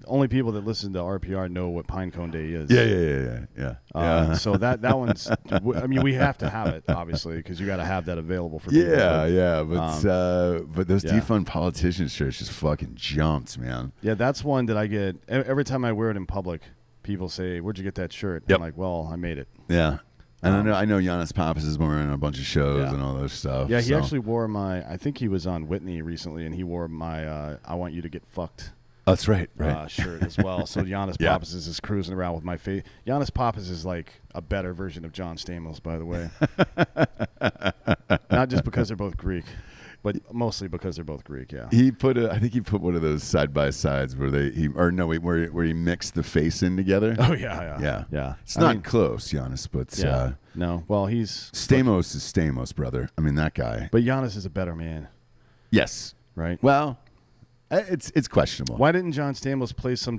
only people that listen to RPR know what Pinecone Day is. Yeah. So that one's. I mean, we have to have it obviously because you got to have that available for people. But those defund politicians shirts just fucking jumped, man. Yeah, that's one that I get every time I wear it in public. People say, "Where'd you get that shirt?" Yep. I'm like, "Well, I made it." Yeah. And I know Giannis Pappas is wearing a bunch of shows and all those stuff. Yeah, he actually wore I think he was on Whitney recently, and he wore my "I Want You to Get Fucked." That's right. Shirt as well. So Giannis Pappas is just cruising around with my face. Giannis Pappas is like a better version of John Stamos, by the way. Not just because they're both Greek, but mostly because they're both Greek. Yeah. I think he put one of those side by sides where where he mixed the face in together. Oh yeah. It's not close, Giannis, but no. Well, he's Stamos is Stamos, brother. I mean that guy. But Giannis is a better man. Yes. Right. Well. It's questionable. Why didn't John Stamos play some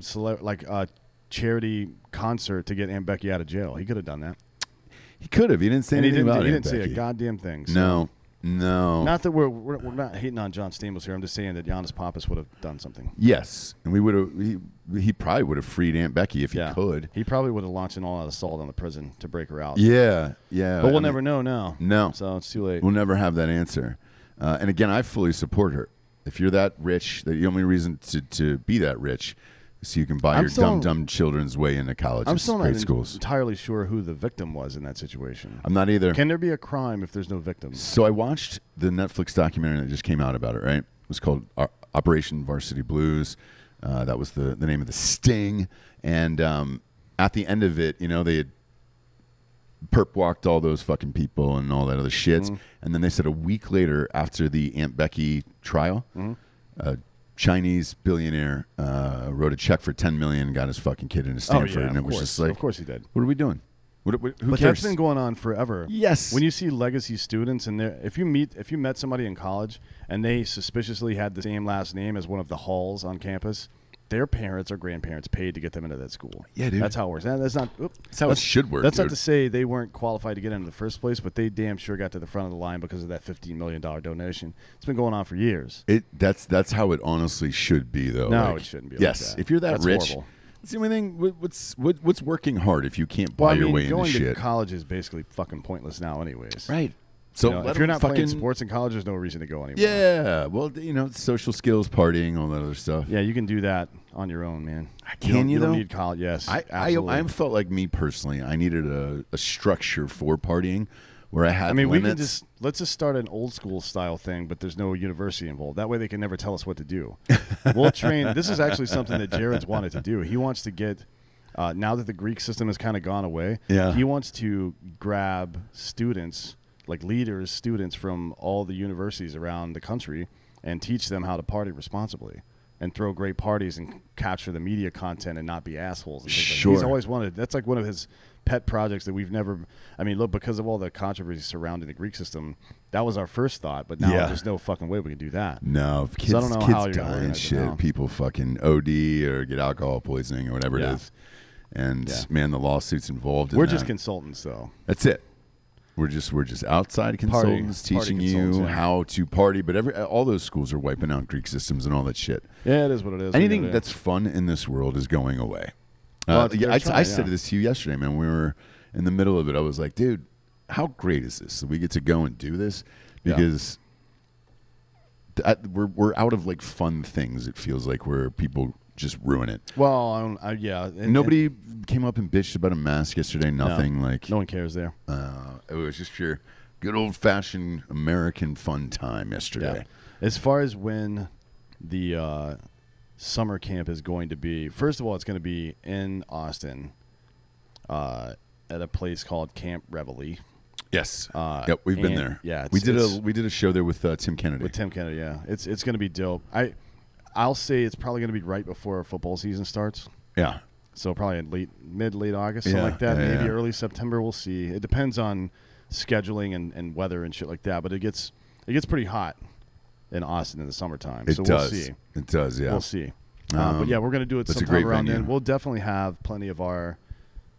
charity concert to get Aunt Becky out of jail? He could have done that. He could have. He didn't say anything about it. He didn't say a goddamn thing. So. No. Not that we're not hating on John Stamos here. I'm just saying that Giannis Pappas would have done something. Yes, and we would have. He probably would have freed Aunt Becky if he could. He probably would have launched an all-out assault on the prison to break her out. Yeah. But we'll never know now. No. So it's too late. We'll never have that answer. And again, I fully support her. If you're that rich, the only reason to be that rich is so you can buy your dumb children's way into colleges. I'm still not schools. entirely sure who the victim was in that situation. I'm not either. Can there be a crime if there's no victim? So I watched the Netflix documentary that just came out about it, right? It was called Operation Varsity Blues. That was the name of the sting. And at the end of it, they had perp walked all those fucking people and all that other shit. Mm-hmm. And then they said a week later, after the Aunt Becky trial, a Chinese billionaire wrote a check for $10 million, got his fucking kid into Stanford, and it was just like, of course he did. What are we doing? Who but cares? That's been going on forever. Yes. When you see legacy students, and if you met somebody in college and they suspiciously had the same last name as one of the halls on campus, their parents or grandparents paid to get them into that school. Yeah, dude. That's how it works. That's how it should work. That's not to say they weren't qualified to get in the first place, but they damn sure got to the front of the line because of that $15 million donation. It's been going on for years. That's how it honestly should be, though. No, it shouldn't be. Yes, like that. If you're that's rich, horrible. It's the only thing. What's working hard if you can't buy your way into shit? Going to college is basically fucking pointless now, anyways. Right. So if you're not playing sports in college, there's no reason to go anymore. Yeah, well, social skills, partying, all that other stuff. Yeah, you can do that on your own, man. You don't need college. Yes, I felt like me personally, I needed a structure for partying where I had. Limits. Let's just start an old school style thing, but there's no university involved. That way, they can never tell us what to do. We'll train. This is actually something that Jared's wanted to do. He wants to get. Now that the Greek system has kind of gone away, he wants to grab students. Like students from all the universities around the country and teach them how to party responsibly and throw great parties and capture the media content and not be assholes. And sure. He's always wanted. That's like one of his pet projects that we've never. I mean, look, because of all the controversy surrounding the Greek system, that was our first thought. But now there's no fucking way we can do that. No, kids, I don't know how you're die and shit. Now. People fucking OD or get alcohol poisoning or whatever it is. And man, the lawsuits involved. We're just consultants, though. That's it. We're just outside consultants teaching you how to party, but all those schools are wiping out Greek systems and all that shit. Yeah, it is what it is. Anything that's fun in this world is going away. I said this to you yesterday, man. We were in the middle of it. I was like, dude, how great is this? So we get to go and do this because we're out of like fun things. It feels like where people just ruin it. Well, nobody came up and bitched about a mask yesterday. Nothing. No one cares there. It was just your good old fashioned American fun time yesterday. Yeah. As far as when the summer camp is going to be, first of all, it's going to be in Austin at a place called Camp Reveille. Yes. We've been there. Yeah, we did a show there with Tim Kennedy. With Tim Kennedy, yeah. It's going to be dope. I'll say it's probably going to be right before football season starts. Yeah. So probably in late August, something like that. Maybe early September. We'll see. It depends on scheduling and weather and shit like that. But it gets pretty hot in Austin in the summertime. We'll see. It does. Yeah. We'll see. But yeah, we're going to do it sometime around then. We'll definitely have plenty of our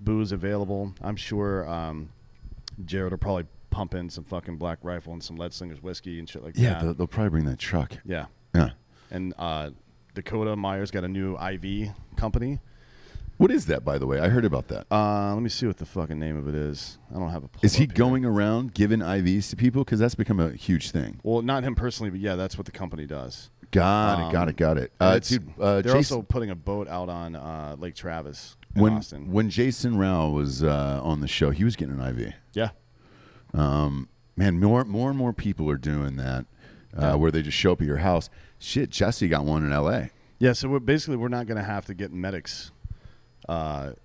booze available. I'm sure Jared will probably pump in some fucking Black Rifle and some Lead Slingers whiskey and shit like that. Yeah, they'll probably bring that truck. Yeah. Yeah. And Dakota Meyer's got a new IV company. What is that, by the way? I heard about that. Let me see what the fucking name of it is. I don't have a. Is he going around giving IVs to people? Because that's become a huge thing. Well, not him personally, but yeah, that's what the company does. Got it. They're Jason, also putting a boat out on Lake Travis in Austin. When Jason Rao was on the show, he was getting an IV. Yeah. Man, more and more people are doing that, where they just show up at your house. Shit, Jessie got one in L.A. Yeah, so we're not going to have to get medics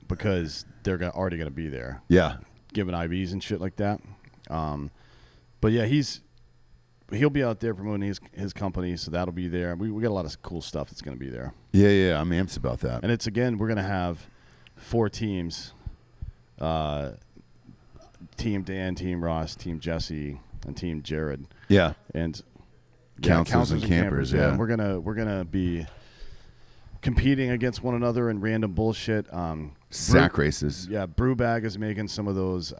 because they're already going to be there. Yeah. Giving IVs and shit like that. But yeah, he'll be out there promoting his company, so that'll be there. We got a lot of cool stuff that's going to be there. Yeah, I'm amped about that. And we're going to have 4 teams. Team Dan, Team Ross, Team Jessie, and Team Jared. Yeah. And counselors and campers, yeah. And we're gonna be competing against one another in random bullshit. Sack races. Yeah, Brewbag is making some of those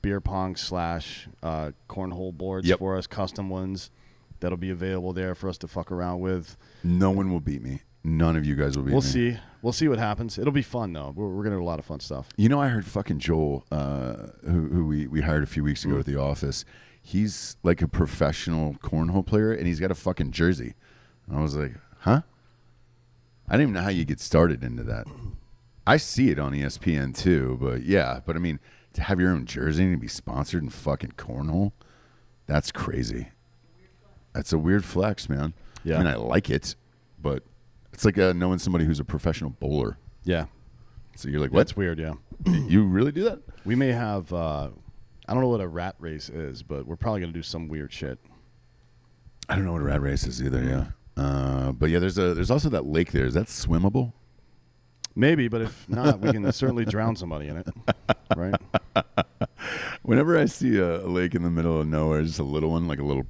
beer pong / cornhole boards for us, custom ones that'll be available there for us to fuck around with. No one will beat me. None of you guys will beat me. We'll see what happens. It'll be fun though. We're gonna do a lot of fun stuff. You know, I heard fucking Joel, who we hired a few weeks ago at the office. He's like a professional cornhole player, and he's got a fucking jersey. And I was like, huh? I didn't even know how you get started into that. I see it on ESPN too, but yeah. But I mean, to have your own jersey and to be sponsored in fucking cornhole, that's crazy. That's a weird flex, man. Yeah. I mean, I like it, but it's like knowing somebody who's a professional bowler. Yeah. So you're like, what? That's weird, yeah. You really do that? We may have, I don't know what a rat race is, but we're probably going to do some weird shit. I don't know what a rat race is either, yeah. But yeah, there's also that lake there. Is that swimmable? Maybe, but if not, we can certainly drown somebody in it, right? Whenever I see a lake in the middle of nowhere, just a little one, like a little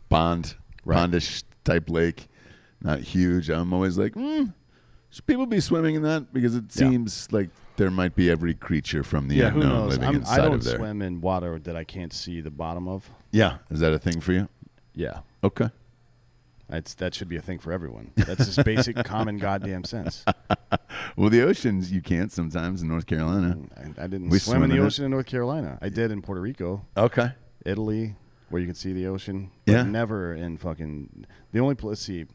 pondish type lake, not huge, I'm always like, should people be swimming in that? Because it seems like there might be every creature from the unknown living inside of there. I don't swim in water that I can't see the bottom of. Yeah. Is that a thing for you? Yeah. Okay. That should be a thing for everyone. That's just basic common goddamn sense. Well, the oceans you can't sometimes in North Carolina. I didn't swim in the ocean in North Carolina. I did in Puerto Rico. Okay. Italy, where you can see the ocean. But never in fucking the only place. See,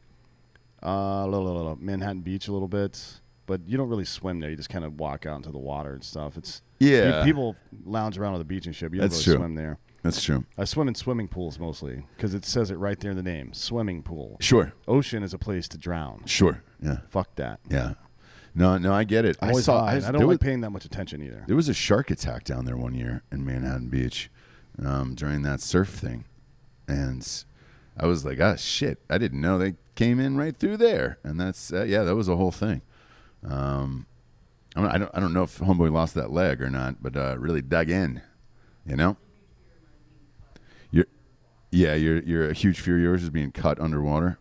Manhattan Beach a little bit, but you don't really swim there. You just kind of walk out into the water and stuff. It's people lounge around on the beach and shit. But you don't really swim there. That's true. I swim in swimming pools mostly because it says it right there in the name, swimming pool. Sure. Ocean is a place to drown. Sure. Yeah. Fuck that. Yeah. No, I get it. I don't like paying that much attention either. There was a shark attack down there one year in Manhattan Beach during that surf thing. And I was like, oh, shit. I didn't know they came in right through there. And that's, that was a whole thing. I don't know if Homeboy lost that leg or not, but really dug in, you know? You're a huge fear of yours is being cut underwater.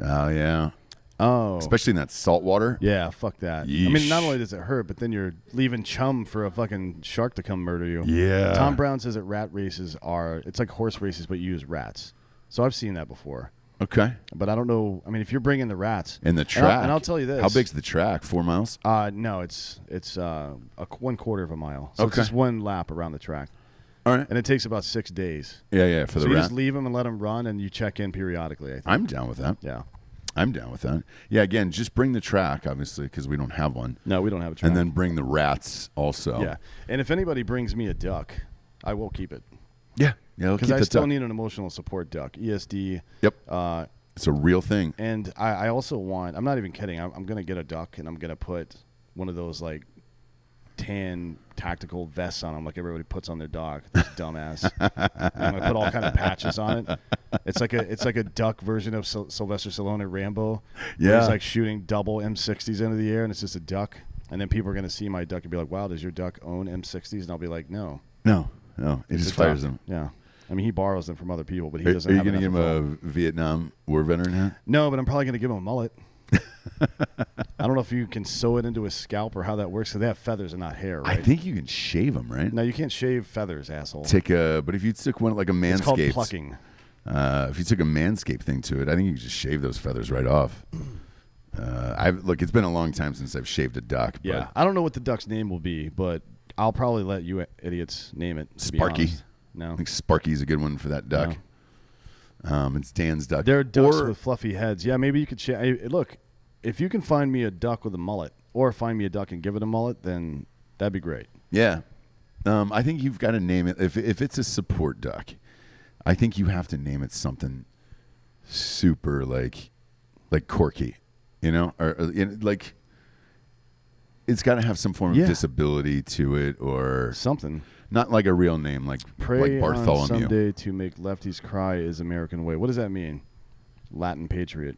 Oh, yeah. Oh. Especially in that salt water. Yeah, fuck that. Yeesh. I mean, not only does it hurt, but then you're leaving chum for a fucking shark to come murder you. Yeah. Tom Brown says that rat races it's like horse races, but you use rats. So I've seen that before. Okay. But I don't know. I mean, if you're bringing the rats. And the track. And I'll tell you this. How big's the track? 4 miles? No, it's 1/4 of a mile. So it's just one lap around the track. All right. And it takes about 6 days. Yeah, for the rat. So you rat. just leave them and let them run, and you check in periodically, I think. I'm down with that. Yeah. I'm down with that. Yeah, again, just bring the track, obviously, because we don't have one. No, we don't have a track. And then bring the rats also. Yeah. And if anybody brings me a duck, I will keep it. Yeah. Because I still need an emotional support duck. ESD. Yep. It's a real thing. And I also want, I'm not even kidding, I'm going to get a duck, and I'm going to put one of those, like, tan tactical vests on them like everybody puts on their dog. This dumbass. I'm going to put all kind of patches on it. It's like a duck version of Sylvester Stallone and Rambo. Yeah. He's like shooting double M60s into the air, and it's just a duck. And then people are going to see my duck and be like, wow, does your duck own M60s? And I'll be like, no. No. He just fires them. Yeah. I mean, he borrows them from other people, but he Are doesn't you have going to give him a a Vietnam War veteran hat? No, but I'm probably going to give him a mullet. I don't know if you can sew it into his scalp or how that works, because they have feathers and not hair, right? I think you can shave them, right? No, you can't shave feathers, asshole. But if you took one like a Manscaped. It's called plucking. If you took a Manscaped thing to it, I think you could just shave those feathers right off. Look, it's been a long time since I've shaved a duck. Yeah, I don't know what the duck's name will be, but I'll probably let you idiots name it. Sparky. No, I think Sparky's a good one for that duck. No. It's Dan's duck. They're ducks with fluffy heads. Yeah, maybe you could look, if you can find me a duck with a mullet, or find me a duck and give it a mullet, then that'd be great. Yeah. I think you've got to name it. If it's a support duck, I think you have to name it something super like Corky, or like it's got to have some form of disability to it or something. Not like a real name, like Bartholomew. On Sunday to make lefties cry is American way. What does that mean? Latin patriot.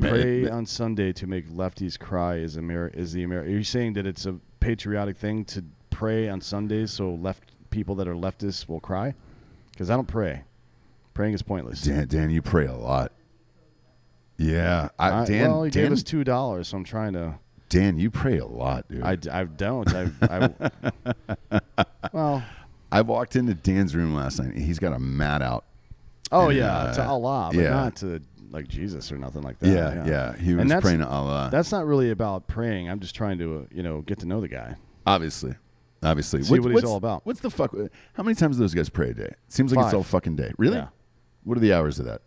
Pray on Sunday to make lefties cry is the American. Are you saying that it's a patriotic thing to pray on Sundays so people that are leftists will cry? Because I don't pray. Praying is pointless. Dan, you pray a lot. Yeah, Dan. Well, he gave us $2, so I'm trying to. Dan, you pray a lot, dude. I don't. Well, I walked into Dan's room last night. He's got a mat out. Oh, yeah, to Allah, but not to like Jesus or nothing like that. Yeah. He was praying to Allah. That's not really about praying. I'm just trying to, get to know the guy. Obviously. See what he's all about. What's the fuck? How many times do those guys pray a day? It seems like 5. It's all fucking day. Really? Yeah. What are the hours of that?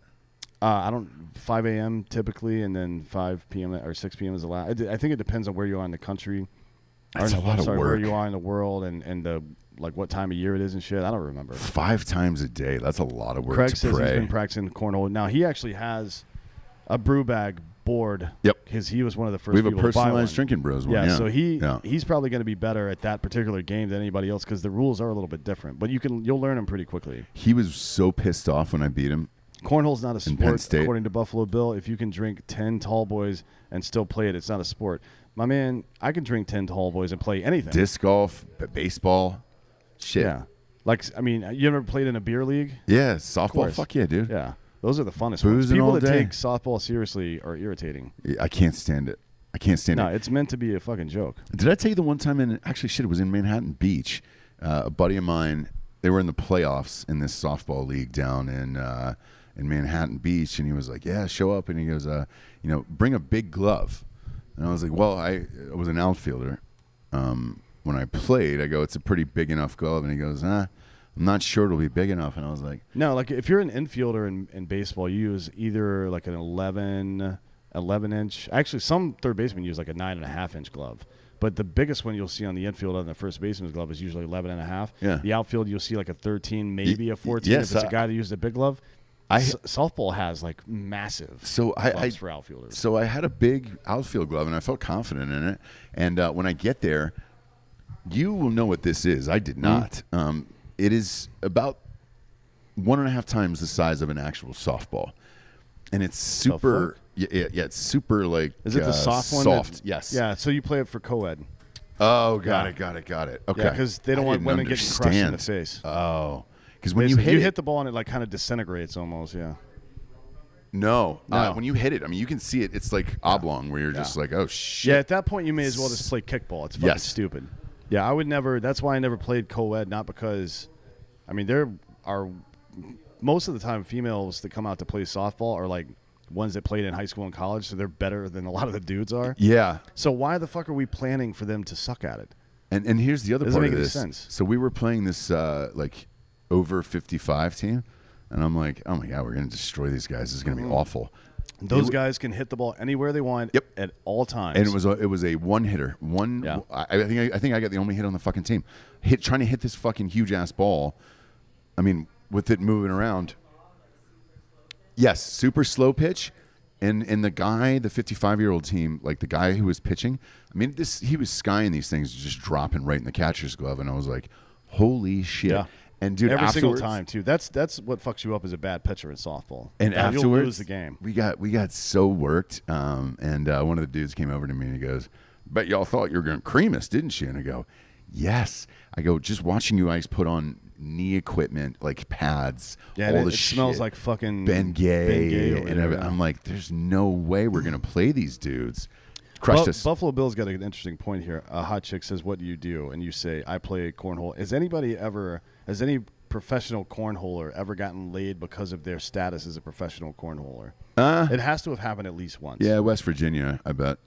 5 a.m. typically, and then 5 p.m. or 6 p.m. is allowed. I think it depends on where you are in the country. That's a lot of work. Where you are in the world and the what time of year it is and shit. I don't remember. 5 times a day. That's a lot of work. Craig to says pray. He's been practicing cornhole. Now he actually has a brew bag board. Yep. Because he was one of the first. We have people a personalized Drinkin Bros one. Yeah. So he's probably going to be better at that particular game than anybody else because the rules are a little bit different. But you'll learn them pretty quickly. He was so pissed off when I beat him. Cornhole's not a sport, according to Buffalo Bill. If you can drink 10 tall boys and still play it, it's not a sport. My man, I can drink 10 tall boys and play anything. Disc golf, baseball, shit. Yeah. You ever played in a beer league? Yeah, softball. Fuck yeah, dude. Yeah. Those are the funnest ones. People that take softball seriously are irritating. I can't stand it. No, it's meant to be a fucking joke. Did I tell you the one time it was in Manhattan Beach. A buddy of mine, they were in the playoffs in this softball league down in Manhattan Beach, and he was like, yeah, show up, and he goes, bring a big glove. And I was like, well, I was an outfielder. When I played, I go, it's a pretty big enough glove, and he goes, I'm not sure it'll be big enough. And I was like, no, if you're an infielder in baseball, you use either like an 11 inch. Actually, some third basemen use like a 9.5 inch glove. But the biggest one you'll see on the infield on the first baseman's glove is usually 11.5. Yeah. The outfield, you'll see like a 13, maybe a 14 if it's a guy that used a big glove. Softball has like massive gloves for outfielders. So I had a big outfield glove, and I felt confident in it. And when I get there, you will know what this is. I did not. It is about 1.5 times the size of an actual softball, and it's super. Yeah, it's super like. Is it the soft one? Soft, yes. Yeah, so you play it for co-ed. Oh, got it. Okay. Because they don't want women getting crushed in the face. Oh, because when you hit the ball and it like kind of disintegrates almost. Yeah. No. When you hit it, I mean, you can see it. It's like oblong, where you're just like, oh shit. Yeah, at that point, you may as well just play kickball. It's fucking stupid. Yeah, I would never. That's why I never played co-ed. Not because, I mean, there are most of the time females that come out to play softball are like ones that played in high school and college, so they're better than a lot of the dudes are. Yeah. So why the fuck are we planning for them to suck at it? And here's the other part of this. Doesn't make any sense. So we were playing this like over 55 team, and I'm like, oh my god, we're gonna destroy these guys. This is gonna be awful. Those guys can hit the ball anywhere they want. Yep. At all times. And it was a one hitter. I think I got the only hit on the fucking team. Trying to hit this fucking huge ass ball. I mean, with it moving around. Yes, super slow pitch. And the guy, the 55-year-old team, like the guy who was pitching, I mean, he was skying these things, just dropping right in the catcher's glove, and I was like, holy shit. Yeah. And dude, every single time too. That's what fucks you up as a bad pitcher in softball. And afterwards, you'll lose the game. We got so worked. And one of the dudes came over to me and he goes, "Bet y'all thought you were going to cream us, didn't you?" And I go, "Yes." I go, "Just watching you guys put on knee equipment, like pads, all the shit. It smells like fucking Bengay and everything." I'm like, "There's no way we're going to play these dudes." Crushed us. Buffalo Bill's got an interesting point here. A hot chick says, "What do you do?" And you say, "I play cornhole." Has any professional cornholer ever gotten laid because of their status as a professional cornholer? It has to have happened at least once. Yeah, West Virginia, I bet.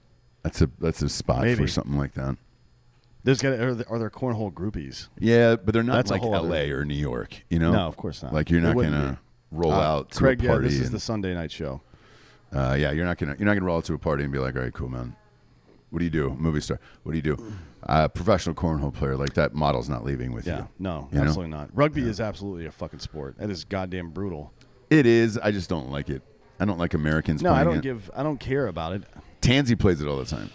That's a spot Maybe. for something like that. Are there cornhole groupies? Yeah, but they're not That's a like whole other- L.A. or New York, you know? No, of course not. Like you're It not wouldn't gonna be. roll out to Craig, a party. yeah, this is and- the Sunday night show. Yeah, you're not gonna roll out to a party and be like, all right, cool, man. What do you do? Movie star. What do you do? Professional cornhole player. Like that model's not leaving with Yeah, you. no, You know? absolutely not. Rugby is absolutely a fucking sport. That is goddamn brutal. It is. I just don't like it. I don't like Americans No, playing I don't care about it. Tansy plays it all the time.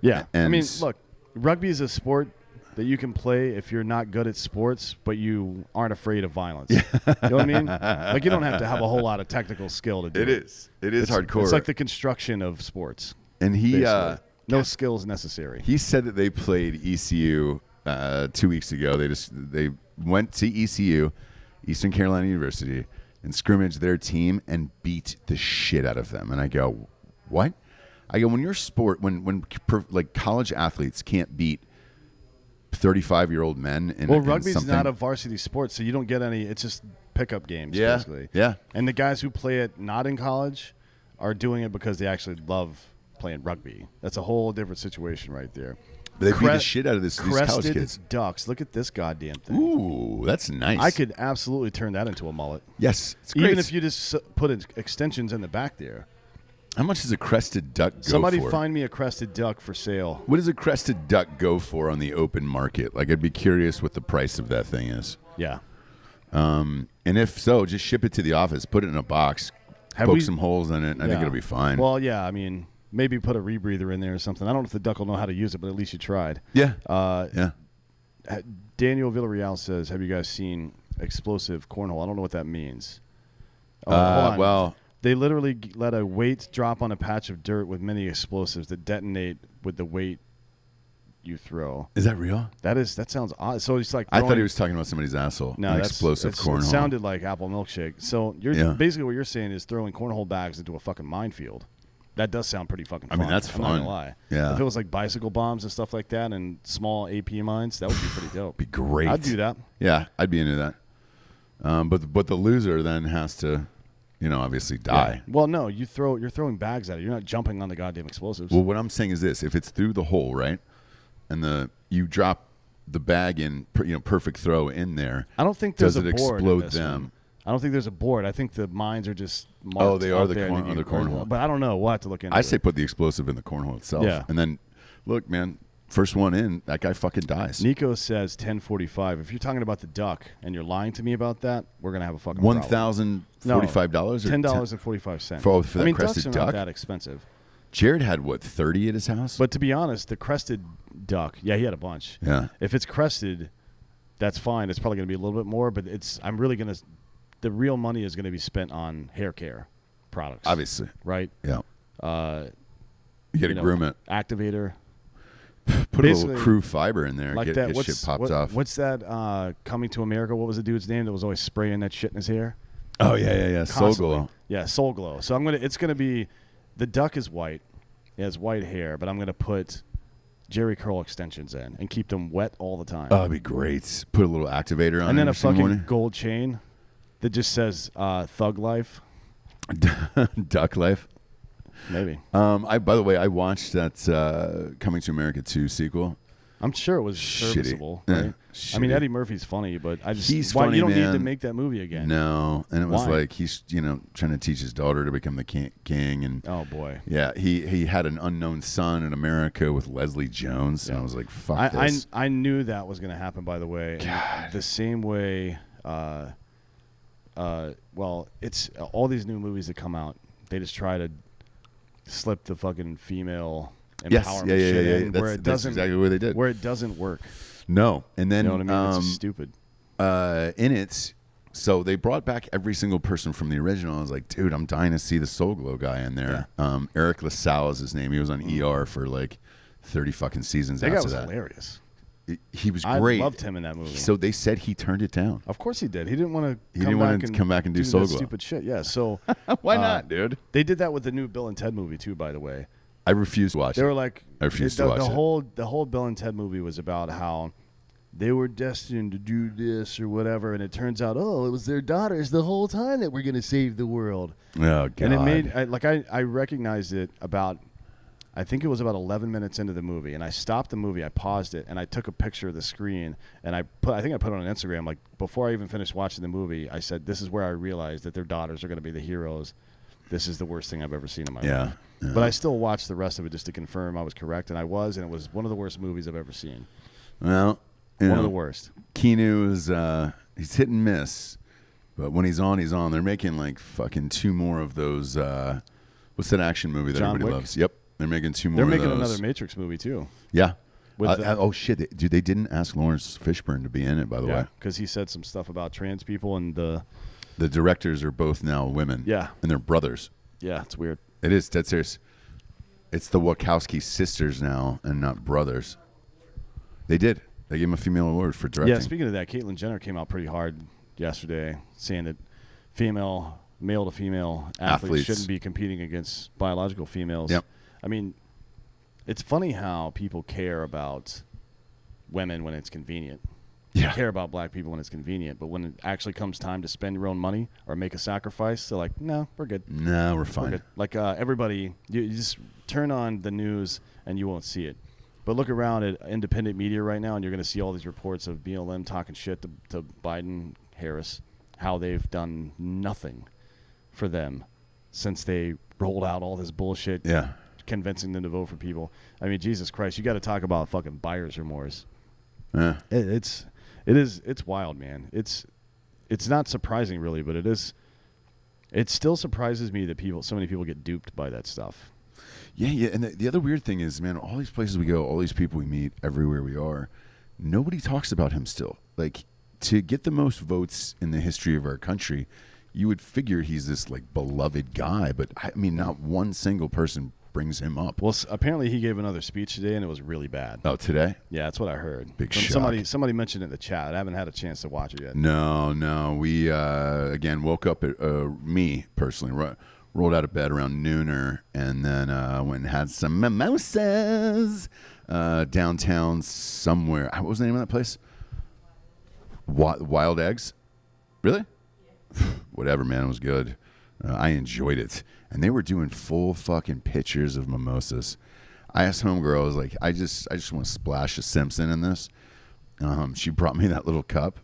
Yeah, I And- mean, look, rugby is a sport that you can play if you're not good at sports, but you aren't afraid of violence. You know what I mean? Like you don't have to have a whole lot of technical skill to do it. It is. It is hardcore. It's like the construction of sports. And he Basically. No skills necessary. he said that they played ECU 2 weeks ago. They went to ECU, Eastern Carolina University, and scrimmaged their team and beat the shit out of them. And I go, what? I go, when your sport, when like college athletes can't beat 35-year-old men in Well, in rugby's something, not a varsity sport, so you don't get any. It's just pickup games, Yeah, basically. yeah. And the guys who play it not in college are doing it because they actually love playing rugby. That's a whole different situation right there. But they beat the shit out of these college Crested kids. ducks. Look at this goddamn thing. Ooh, that's nice. I could absolutely turn that into a mullet. Yes, it's great. Even if you just put extensions in the back there. How much does a crested duck go Somebody for? find me a crested duck for sale. What does a crested duck go for on the open market? Like, I'd be curious what the price of that thing is. Yeah. And if so, just ship it to the office, put it in a box, poke some holes in it, and I think Yeah. it'll be fine. Well, yeah, I mean, maybe put a rebreather in there or something. I don't know if the duck will know how to use it, but at least you tried. yeah. Uh, Yeah. Daniel Villarreal says, have you guys seen explosive cornhole? I don't know what that means. Hold on. Well, They literally let a weight drop on a patch of dirt with many explosives that detonate with the weight you throw. is that real? That sounds odd. So it's like I thought throwing- he was talking about somebody's asshole. no, An that's explosive cornhole. It sounded like apple milkshake. So you're Yeah. basically what you're saying is throwing cornhole bags into a fucking minefield. That does sound pretty fucking I fun. mean, that's I'm not fun. gonna lie. Yeah. If it was like bicycle bombs and stuff like that and small AP mines, that would be pretty dope. Be great. I'd do that. Yeah, I'd be into that. But the loser then has to, obviously die. Yeah. Well, no, you're throwing bags at it. You're not jumping on the goddamn explosives. Well, what I'm saying is this: if it's through the hole, right, and you drop the bag in, perfect throw in there. I don't think there's does a it board in explode this them? one. I don't think there's a board. I think the mines are just marked. Oh, they are out the there and then you cornhole. But I don't know. We'll have to look into I it. say put the explosive in the cornhole itself. Yeah. And then, look, man, first one in, that guy fucking dies. Nico says 1045. If you're talking about the duck and you're lying to me about that, we're gonna have a fucking problem. $1,045 or $10.45. for that I mean, crested ducks are duck? not that expensive. Jared had what, 30 at his house? But to be honest, the crested duck, yeah, he had a bunch. Yeah. If it's crested, that's fine. It's probably gonna be a little bit more, but I'm really gonna. The real money is gonna be spent on hair care products. Obviously. Right. Yeah. You got to You know, groom it. Activator. Put a little basically, crew fiber in there. Like Get that. shit popped off. What's that? Coming to America. What was the dude's name that was always spraying that shit in his hair? Oh, yeah. Soul Constantly. Glow. Yeah, Soul Glow. So it's gonna be, the duck is white. He has white hair, but I'm gonna put Jerry curl extensions in and keep them wet all the time. Oh, that'd be great. Put a little activator on and then it a every single fucking morning. gold chain that just says Thug Life. Duck life. Maybe. By the way, I watched that Coming to America 2 sequel. I'm sure it was Shitty. serviceable. Yeah, Right? I mean, shitty. Eddie Murphy's funny, but He's why funny, you don't need to man. make that movie again. No, and it was Why? like he's trying to teach his daughter to become the king, and Oh boy. yeah, he had an unknown son in America with Leslie Jones, and I was like, fuck this. I knew that was going to happen, by the way. And the same way, well, it's all these new movies that come out, they just try to slip the fucking female Yes, empowerment yeah, shit yeah. in where it That's doesn't, exactly what they did. where it doesn't work. No, and then You know what I mean? It's stupid. in it, so they brought back every single person from the original. I was like, dude, I'm dying to see the Soul Glow guy in there. Eric LaSalle is his name. He was on ER for like 30 fucking seasons That guy after was that. hilarious. He was I great. loved him in that movie. So they said he turned it down. Of course he did. He didn't want to. He didn't want to come back and do Soul that Glow. stupid shit. Yeah. So Why not, dude? they did that with the new Bill and Ted movie too. By the way, I refuse to watch they it. were like, I refuse to watch the it. whole Bill and Ted movie was about how they were destined to do this or whatever, and it turns out, it was their daughters the whole time that were going to save the world. Oh, God. And it made, I recognized it about, I think it was about 11 minutes into the movie, and I stopped the movie, I paused it, and I took a picture of the screen, and I think I put it on Instagram, like, before I even finished watching the movie, I said, this is where I realized that their daughters are going to be the heroes. This is the worst thing I've ever seen in my life. Yeah. But I still watched the rest of it just to confirm I was correct, and I was, and it was one of the worst movies I've ever seen. Well, one of the worst. Keanu is he's hit and miss, but when he's on, he's on. They're making like fucking 2 more of those. What's that action movie that John everybody Wick? loves? Yep, they're making 2 more. They're of making those. another Matrix movie too. Yeah. Oh shit, dude! They didn't ask Lawrence Fishburne to be in it, by the way, because he said some stuff about trans people and the directors are both now women. Yeah, and they're brothers. Yeah, it's weird. It is dead serious. It's the Wachowski sisters now, and not brothers. They did. They gave him a female award for directing. Yeah, speaking of that, Caitlyn Jenner came out pretty hard yesterday, saying that male to female athletes shouldn't be competing against biological females. Yep. I mean, it's funny how people care about women when it's convenient. Yeah. They care about black people when it's convenient, but when it actually comes time to spend your own money or make a sacrifice, they're like, no, we're good. No, we're fine. We're good. Like everybody, you just turn on the news and you won't see it. But look around at independent media right now, and you're going to see all these reports of BLM talking shit to Biden, Harris, how they've done nothing for them since they rolled out all this bullshit, convincing them to vote for people. I mean, Jesus Christ, you got to talk about fucking buyer's remorse. Yeah. It's wild, man. It's not surprising really, but it is. It still surprises me that so many people get duped by that stuff. Yeah, and the other weird thing is, man, all these places we go, all these people we meet, everywhere we are, nobody talks about him still. Like, to get the most votes in the history of our country, you would figure he's this, like, beloved guy, but, I mean, not one single person brings him up. Well, apparently he gave another speech today, and it was really bad. Oh, today? Yeah, that's what I heard. Big shock. Somebody mentioned it in the chat. I haven't had a chance to watch it yet. No. We, again, woke up at, me, personally, rolled out of bed around nooner, and then went and had some mimosas downtown somewhere. What was the name of that place? Wild Eggs? Really? Yeah. Whatever, man. It was good. I enjoyed it. And they were doing full fucking pitchers of mimosas. I asked homegirl, I was like, I just want to splash a Simpson in this. She brought me that little cup.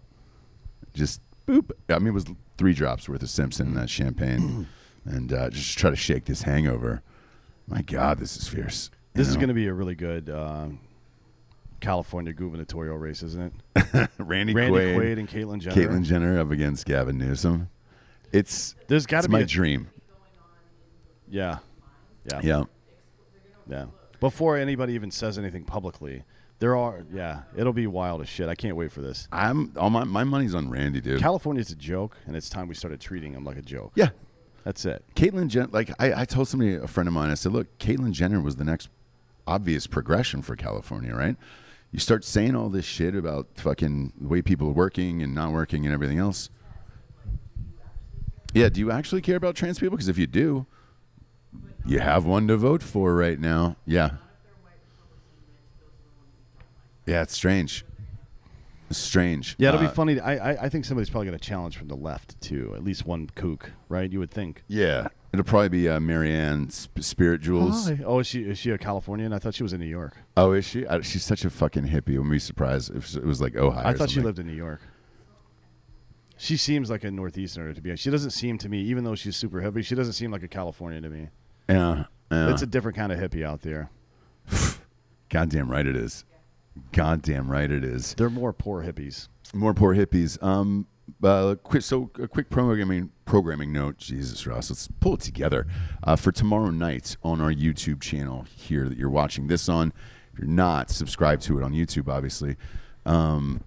Just boop. I mean, it was 3 drops worth of Simpson in that champagne. And just try to shake this hangover. My God, this is fierce. This is going to be a really good California gubernatorial race, isn't it? Randy Quaid and Caitlyn Jenner. Caitlyn Jenner up against Gavin Newsom. It's my dream. Yeah. Before anybody even says anything publicly, it'll be wild as shit. I can't wait for this. My money's on Randy, dude. California's a joke, and it's time we started treating him like a joke. Yeah. That's it. Caitlyn Jenner, like I told somebody, a friend of mine, I said, look, Caitlyn Jenner was the next obvious progression for California, right? You start saying all this shit about fucking the way people are working and not working and everything else. Yeah, do you actually care about trans people? Because if you do, you have one to vote for right now. Yeah. Yeah, it's strange. It's strange. Yeah, it'll be funny. I think somebody's probably going to challenge from the left, too. At least one kook, right? You would think. Yeah. It'll probably be Marianne Spirit Jewels. Hi. Oh, is she a Californian? I thought she was in New York. Oh, is she? She's such a fucking hippie. I wouldn't be surprised if it was like Ohio. I thought she lived in New York. She seems like a Northeasterner to be. She doesn't seem to me, even though she's super hippie, she doesn't seem like a Californian to me. Yeah. It's a different kind of hippie out there. Goddamn right it is. Goddamn right it is. They're more poor hippies. More poor hippies. A quick programming note. Jesus, Ross, let's pull it together. For tomorrow night on our YouTube channel here that you're watching this on. If you're not, subscribe to it on YouTube, obviously.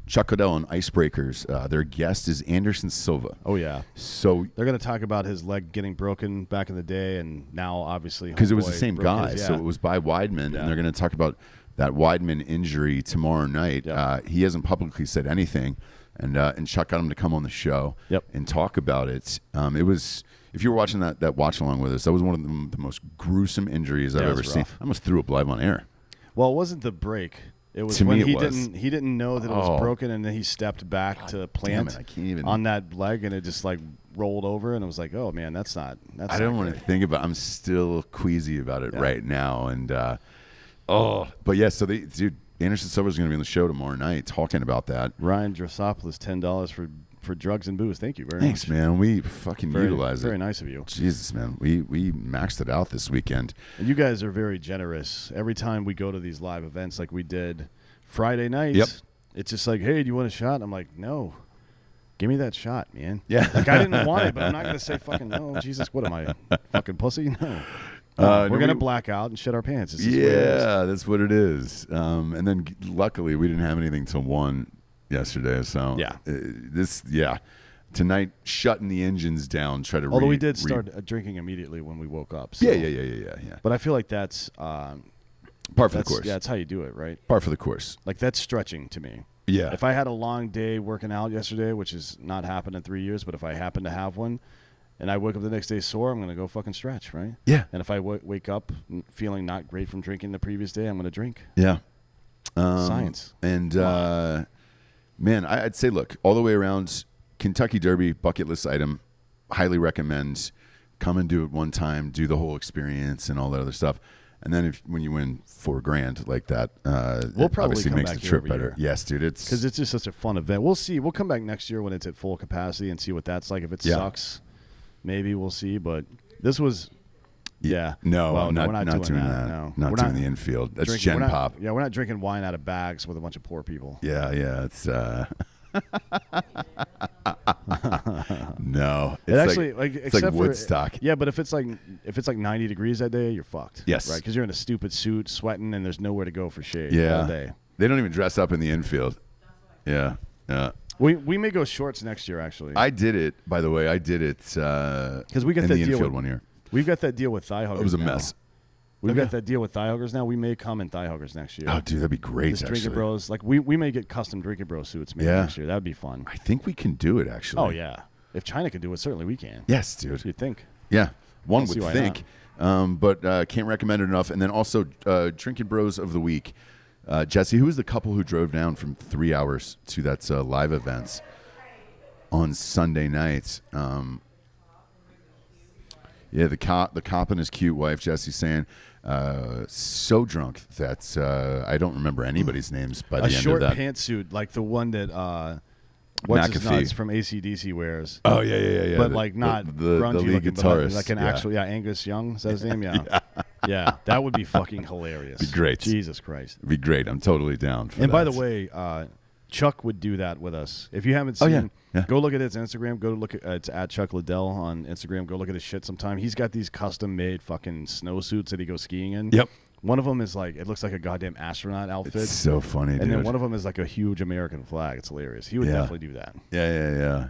Chuck Liddell on Icebreakers. Their guest is Anderson Silva. Oh, yeah. So they're going to talk about his leg getting broken back in the day, and now, obviously, because it was the same guy. So it was by Weidman, and they're going to talk about that Weidman injury tomorrow night. He hasn't publicly said anything, and Chuck got him to come on the show and talk about it. It was, if you were watching that watch along with us, that was one of the most gruesome injuries I've ever seen. I almost threw up live on air. Well, it wasn't the break. It was To when me, he it was. didn't know that it was broken, and then he stepped back to plant Damn it, I can't even. on that leg, and it just like rolled over, and it was like, oh man, that's I not don't want to great. think about. I'm still queasy about it Yeah. right now, and but yeah. So dude, Anderson Silver's going to be on the show tomorrow night talking about that. Ryan Drossopoulos, $10 for drugs and booze. Thank you very Thanks, much. man. We fucking utilize it. Very nice of you. Jesus, man. We maxed it out this weekend. And you guys are very generous. Every time we go to these live events like we did Friday nights, Yep. it's just like, hey, do you want a shot? I'm like, no. Give me that shot, man. Yeah. Like, I didn't want it, but I'm not going to say fucking no. Jesus, what am I, fucking pussy? No. No, We're going to black out and shit our pants. It's just what it is. Yeah, that's what it is. And then luckily we didn't have anything till 1 yesterday. So Yeah. tonight shutting the engines down. Try to. Although we did start drinking immediately when we woke up. So. Yeah. But I feel like that's Par for the course. Yeah, that's how you do it, right? Par for the course. Like that's stretching to me. Yeah. If I had a long day working out yesterday, which has not happened in 3 years, but if I happen to have one, and I wake up the next day sore, I'm going to go fucking stretch, right? Yeah. And if I wake up feeling not great from drinking the previous day, I'm going to drink. Yeah. Science. And man, I'd say, look, all the way around, Kentucky Derby bucket list item. Highly recommend. Come and do it one time, do the whole experience and all that other stuff. And then when you win $4,000 like that, We'll it probably obviously come makes back the here trip every better. year. Yes, dude. It's Because it's just such a fun event. We'll see. We'll come back next year when it's at full capacity and see what that's like. If it sucks, maybe we'll see. But this was, yeah. No, Well, I'm we're not doing that. No. Not We're doing the infield. That's drinking- Gen we're not- Pop. Yeah, we're not drinking wine out of bags with a bunch of poor people. Yeah. It's no. It actually like it's except like for Woodstock. Yeah, but if it's like 90 degrees that day, you're fucked. Yes. Right, because you're in a stupid suit, sweating, and there's nowhere to go for shade Yeah. all day. They don't even dress up in the infield. Yeah. We may go shorts next year, actually. I did it, by the way. I did it because we got in that the deal infield with- one year. We've got that deal with thigh huggers. It was a now. mess. We've Okay. got that deal with thigh huggers now. We may come in thigh huggers next year. Oh, dude, that'd be great. This Actually, Drinkin Bros. Like we may get custom Drinkin Bros suits made Yeah. next year. That'd be fun. I think we can do it. Actually. Oh yeah. If China could do it, certainly we can. Yes, dude. You'd think. Yeah, one I'll see would why think, but can't recommend it enough. And then also, Drinkin Bros of the week, Jessie, who was the couple who drove down from 3 hours to that live events on Sunday nights. Yeah, the cop and his cute wife, Jessie, saying, so drunk that I don't remember anybody's names by the A end short of that. pantsuit like the one that what's his McAfee. nuts from AC/DC wears. Oh yeah. But like not the grungy lead looking, but guitarist, like an yeah. actual Angus Young. Is that his name? Yeah. Yeah, that would be fucking hilarious. Be great. Jesus Christ. It'd be great. I'm totally down for And that. by the way, Chuck would do that with us. If you haven't seen, Yeah. go look at his Instagram. Go look at it's at Chuck Liddell on Instagram. Go look at his shit sometime. He's got these custom made fucking snowsuits that he goes skiing in. Yep. One of them is like it looks like a goddamn astronaut outfit. It's so funny, dude. And then one of them is like a huge American flag. It's hilarious. He would Yeah. definitely do that. Yeah.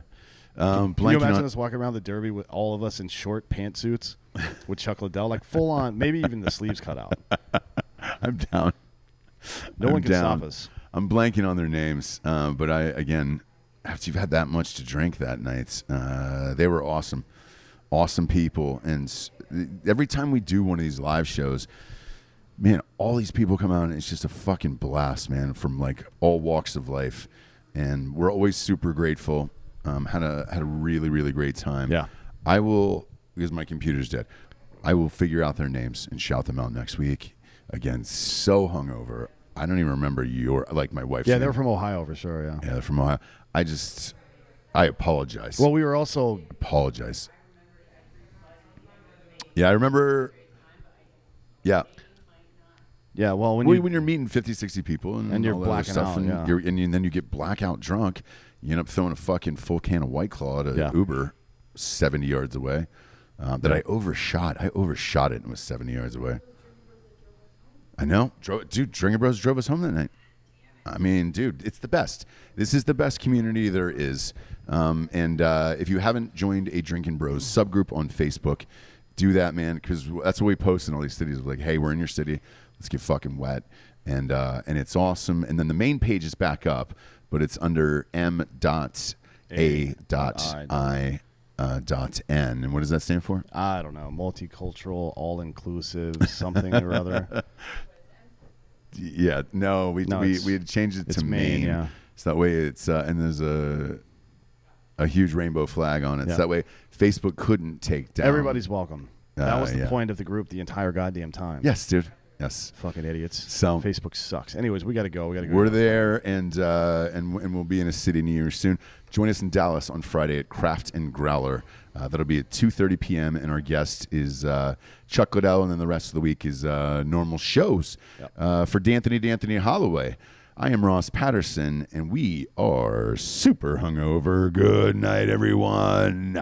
Can you Blanking imagine on- us walking around the Derby with all of us in short pantsuits with Chuck Liddell, like full on, maybe even the sleeves cut out. I'm down. No I'm one can down. stop us. I'm blanking on their names, but after you've had that much to drink that night, they were awesome people. And every time we do one of these live shows, man, all these people come out and it's just a fucking blast, man, from like all walks of life. And we're always super grateful. Had a really, really great time. Yeah. I will, because my computer's dead, I will figure out their names and shout them out next week. Again, so hungover. I don't even remember my wife's Yeah, name. they're from Ohio for sure. Yeah. Yeah, they're from Ohio. I apologize. Well, we were also Apologize. Yeah, I remember. Yeah. yeah. Well, when When you're meeting 50, 60 people and you're all that other blacking stuff, out, and, yeah. then you get blackout drunk, you end up throwing a fucking full can of White Claw at an Yeah. Uber 70 yards away. That I overshot. I overshot it and was 70 yards away. I know. Drinkin Bros drove us home that night. I mean, dude, it's the best. This is the best community there is. And if you haven't joined a Drinkin Bros subgroup on Facebook, do that, man, because that's what we post in all these cities. Like, hey, we're in your city. Let's get fucking wet. And it's awesome. And then the main page is back up, but it's under m.a.i.n. And what does that stand for? I don't know, multicultural, all-inclusive, something or other. Yeah, no, we had changed it to Maine. Yeah. So that way it's and there's a huge rainbow flag on it. Yeah. So that way Facebook couldn't take down. Everybody's welcome. That was the yeah. point of the group the entire goddamn time. Yes, dude. Yes. Fucking idiots. So Facebook sucks. Anyways, we got to go. We're there, and we'll be in a city near you soon. Join us in Dallas on Friday at Craft and Growler. That'll be at 2:30 p.m. And our guest is Chuck Goodell, and then the rest of the week is normal shows. Yep. For D'Anthony Hollaway, I am Ross Patterson, and we are super hungover. Good night, everyone.